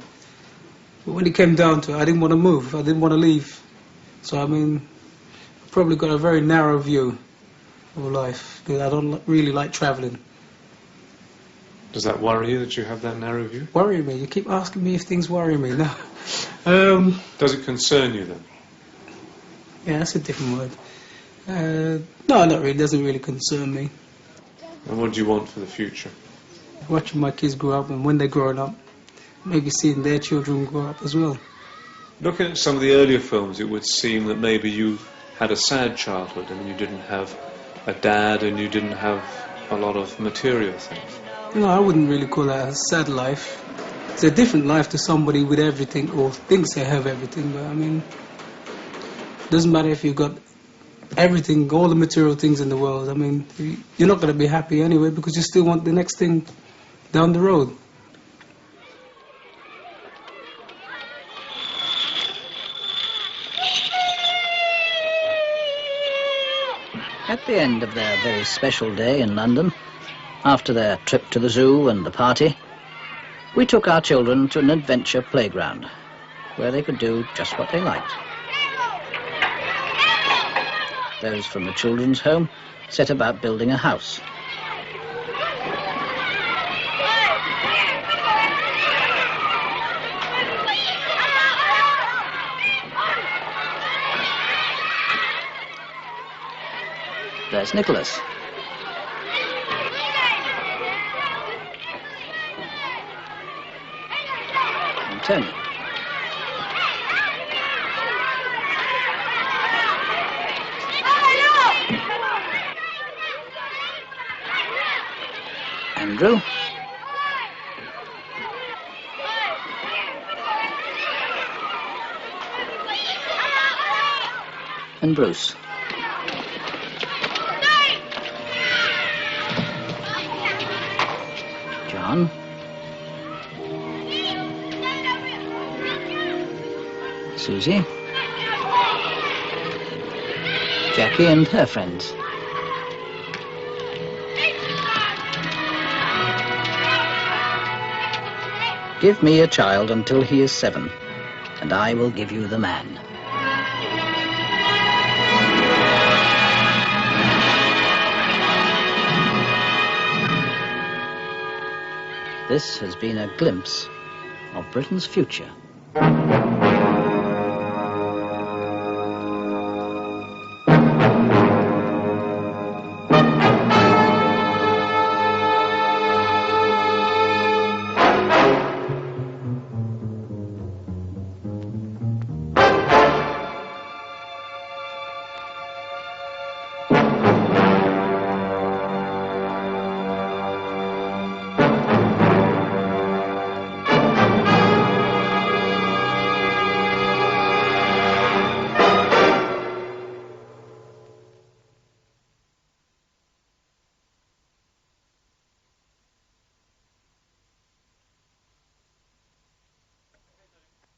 But when it came down to it, I didn't want to move. I didn't want to leave. So, I mean, I've probably got a very narrow view of life, because I don't really like travelling. Does that worry you, that you have that narrow view? Worry me? You keep asking me if things worry me. No. Does it concern you, then? Yeah, that's a different word. No, not really. It doesn't really concern me. And what do you want for the future? Watching my kids grow up, and when they're growing up, maybe seeing their children grow up as well. Looking at some of the earlier films, it would seem that maybe you had a sad childhood and you didn't have a dad and you didn't have a lot of material things. No, I wouldn't really call that a sad life. It's a different life to somebody with everything or thinks they have everything, but I mean, it doesn't matter if you've got everything, all the material things in the world. I mean, you're not going to be happy anyway because you still want the next thing down the road. At the end of their very special day in London, after their trip to the zoo and the party, we took our children to an adventure playground where they could do just what they liked. Those from the children's home set about building a house. There's Nicholas. And Tony. Andrew. And Bruce. John. Susie. Jackie and her friends. Give me a child until he is 7, and I will give you the man. This has been a glimpse of Britain's future.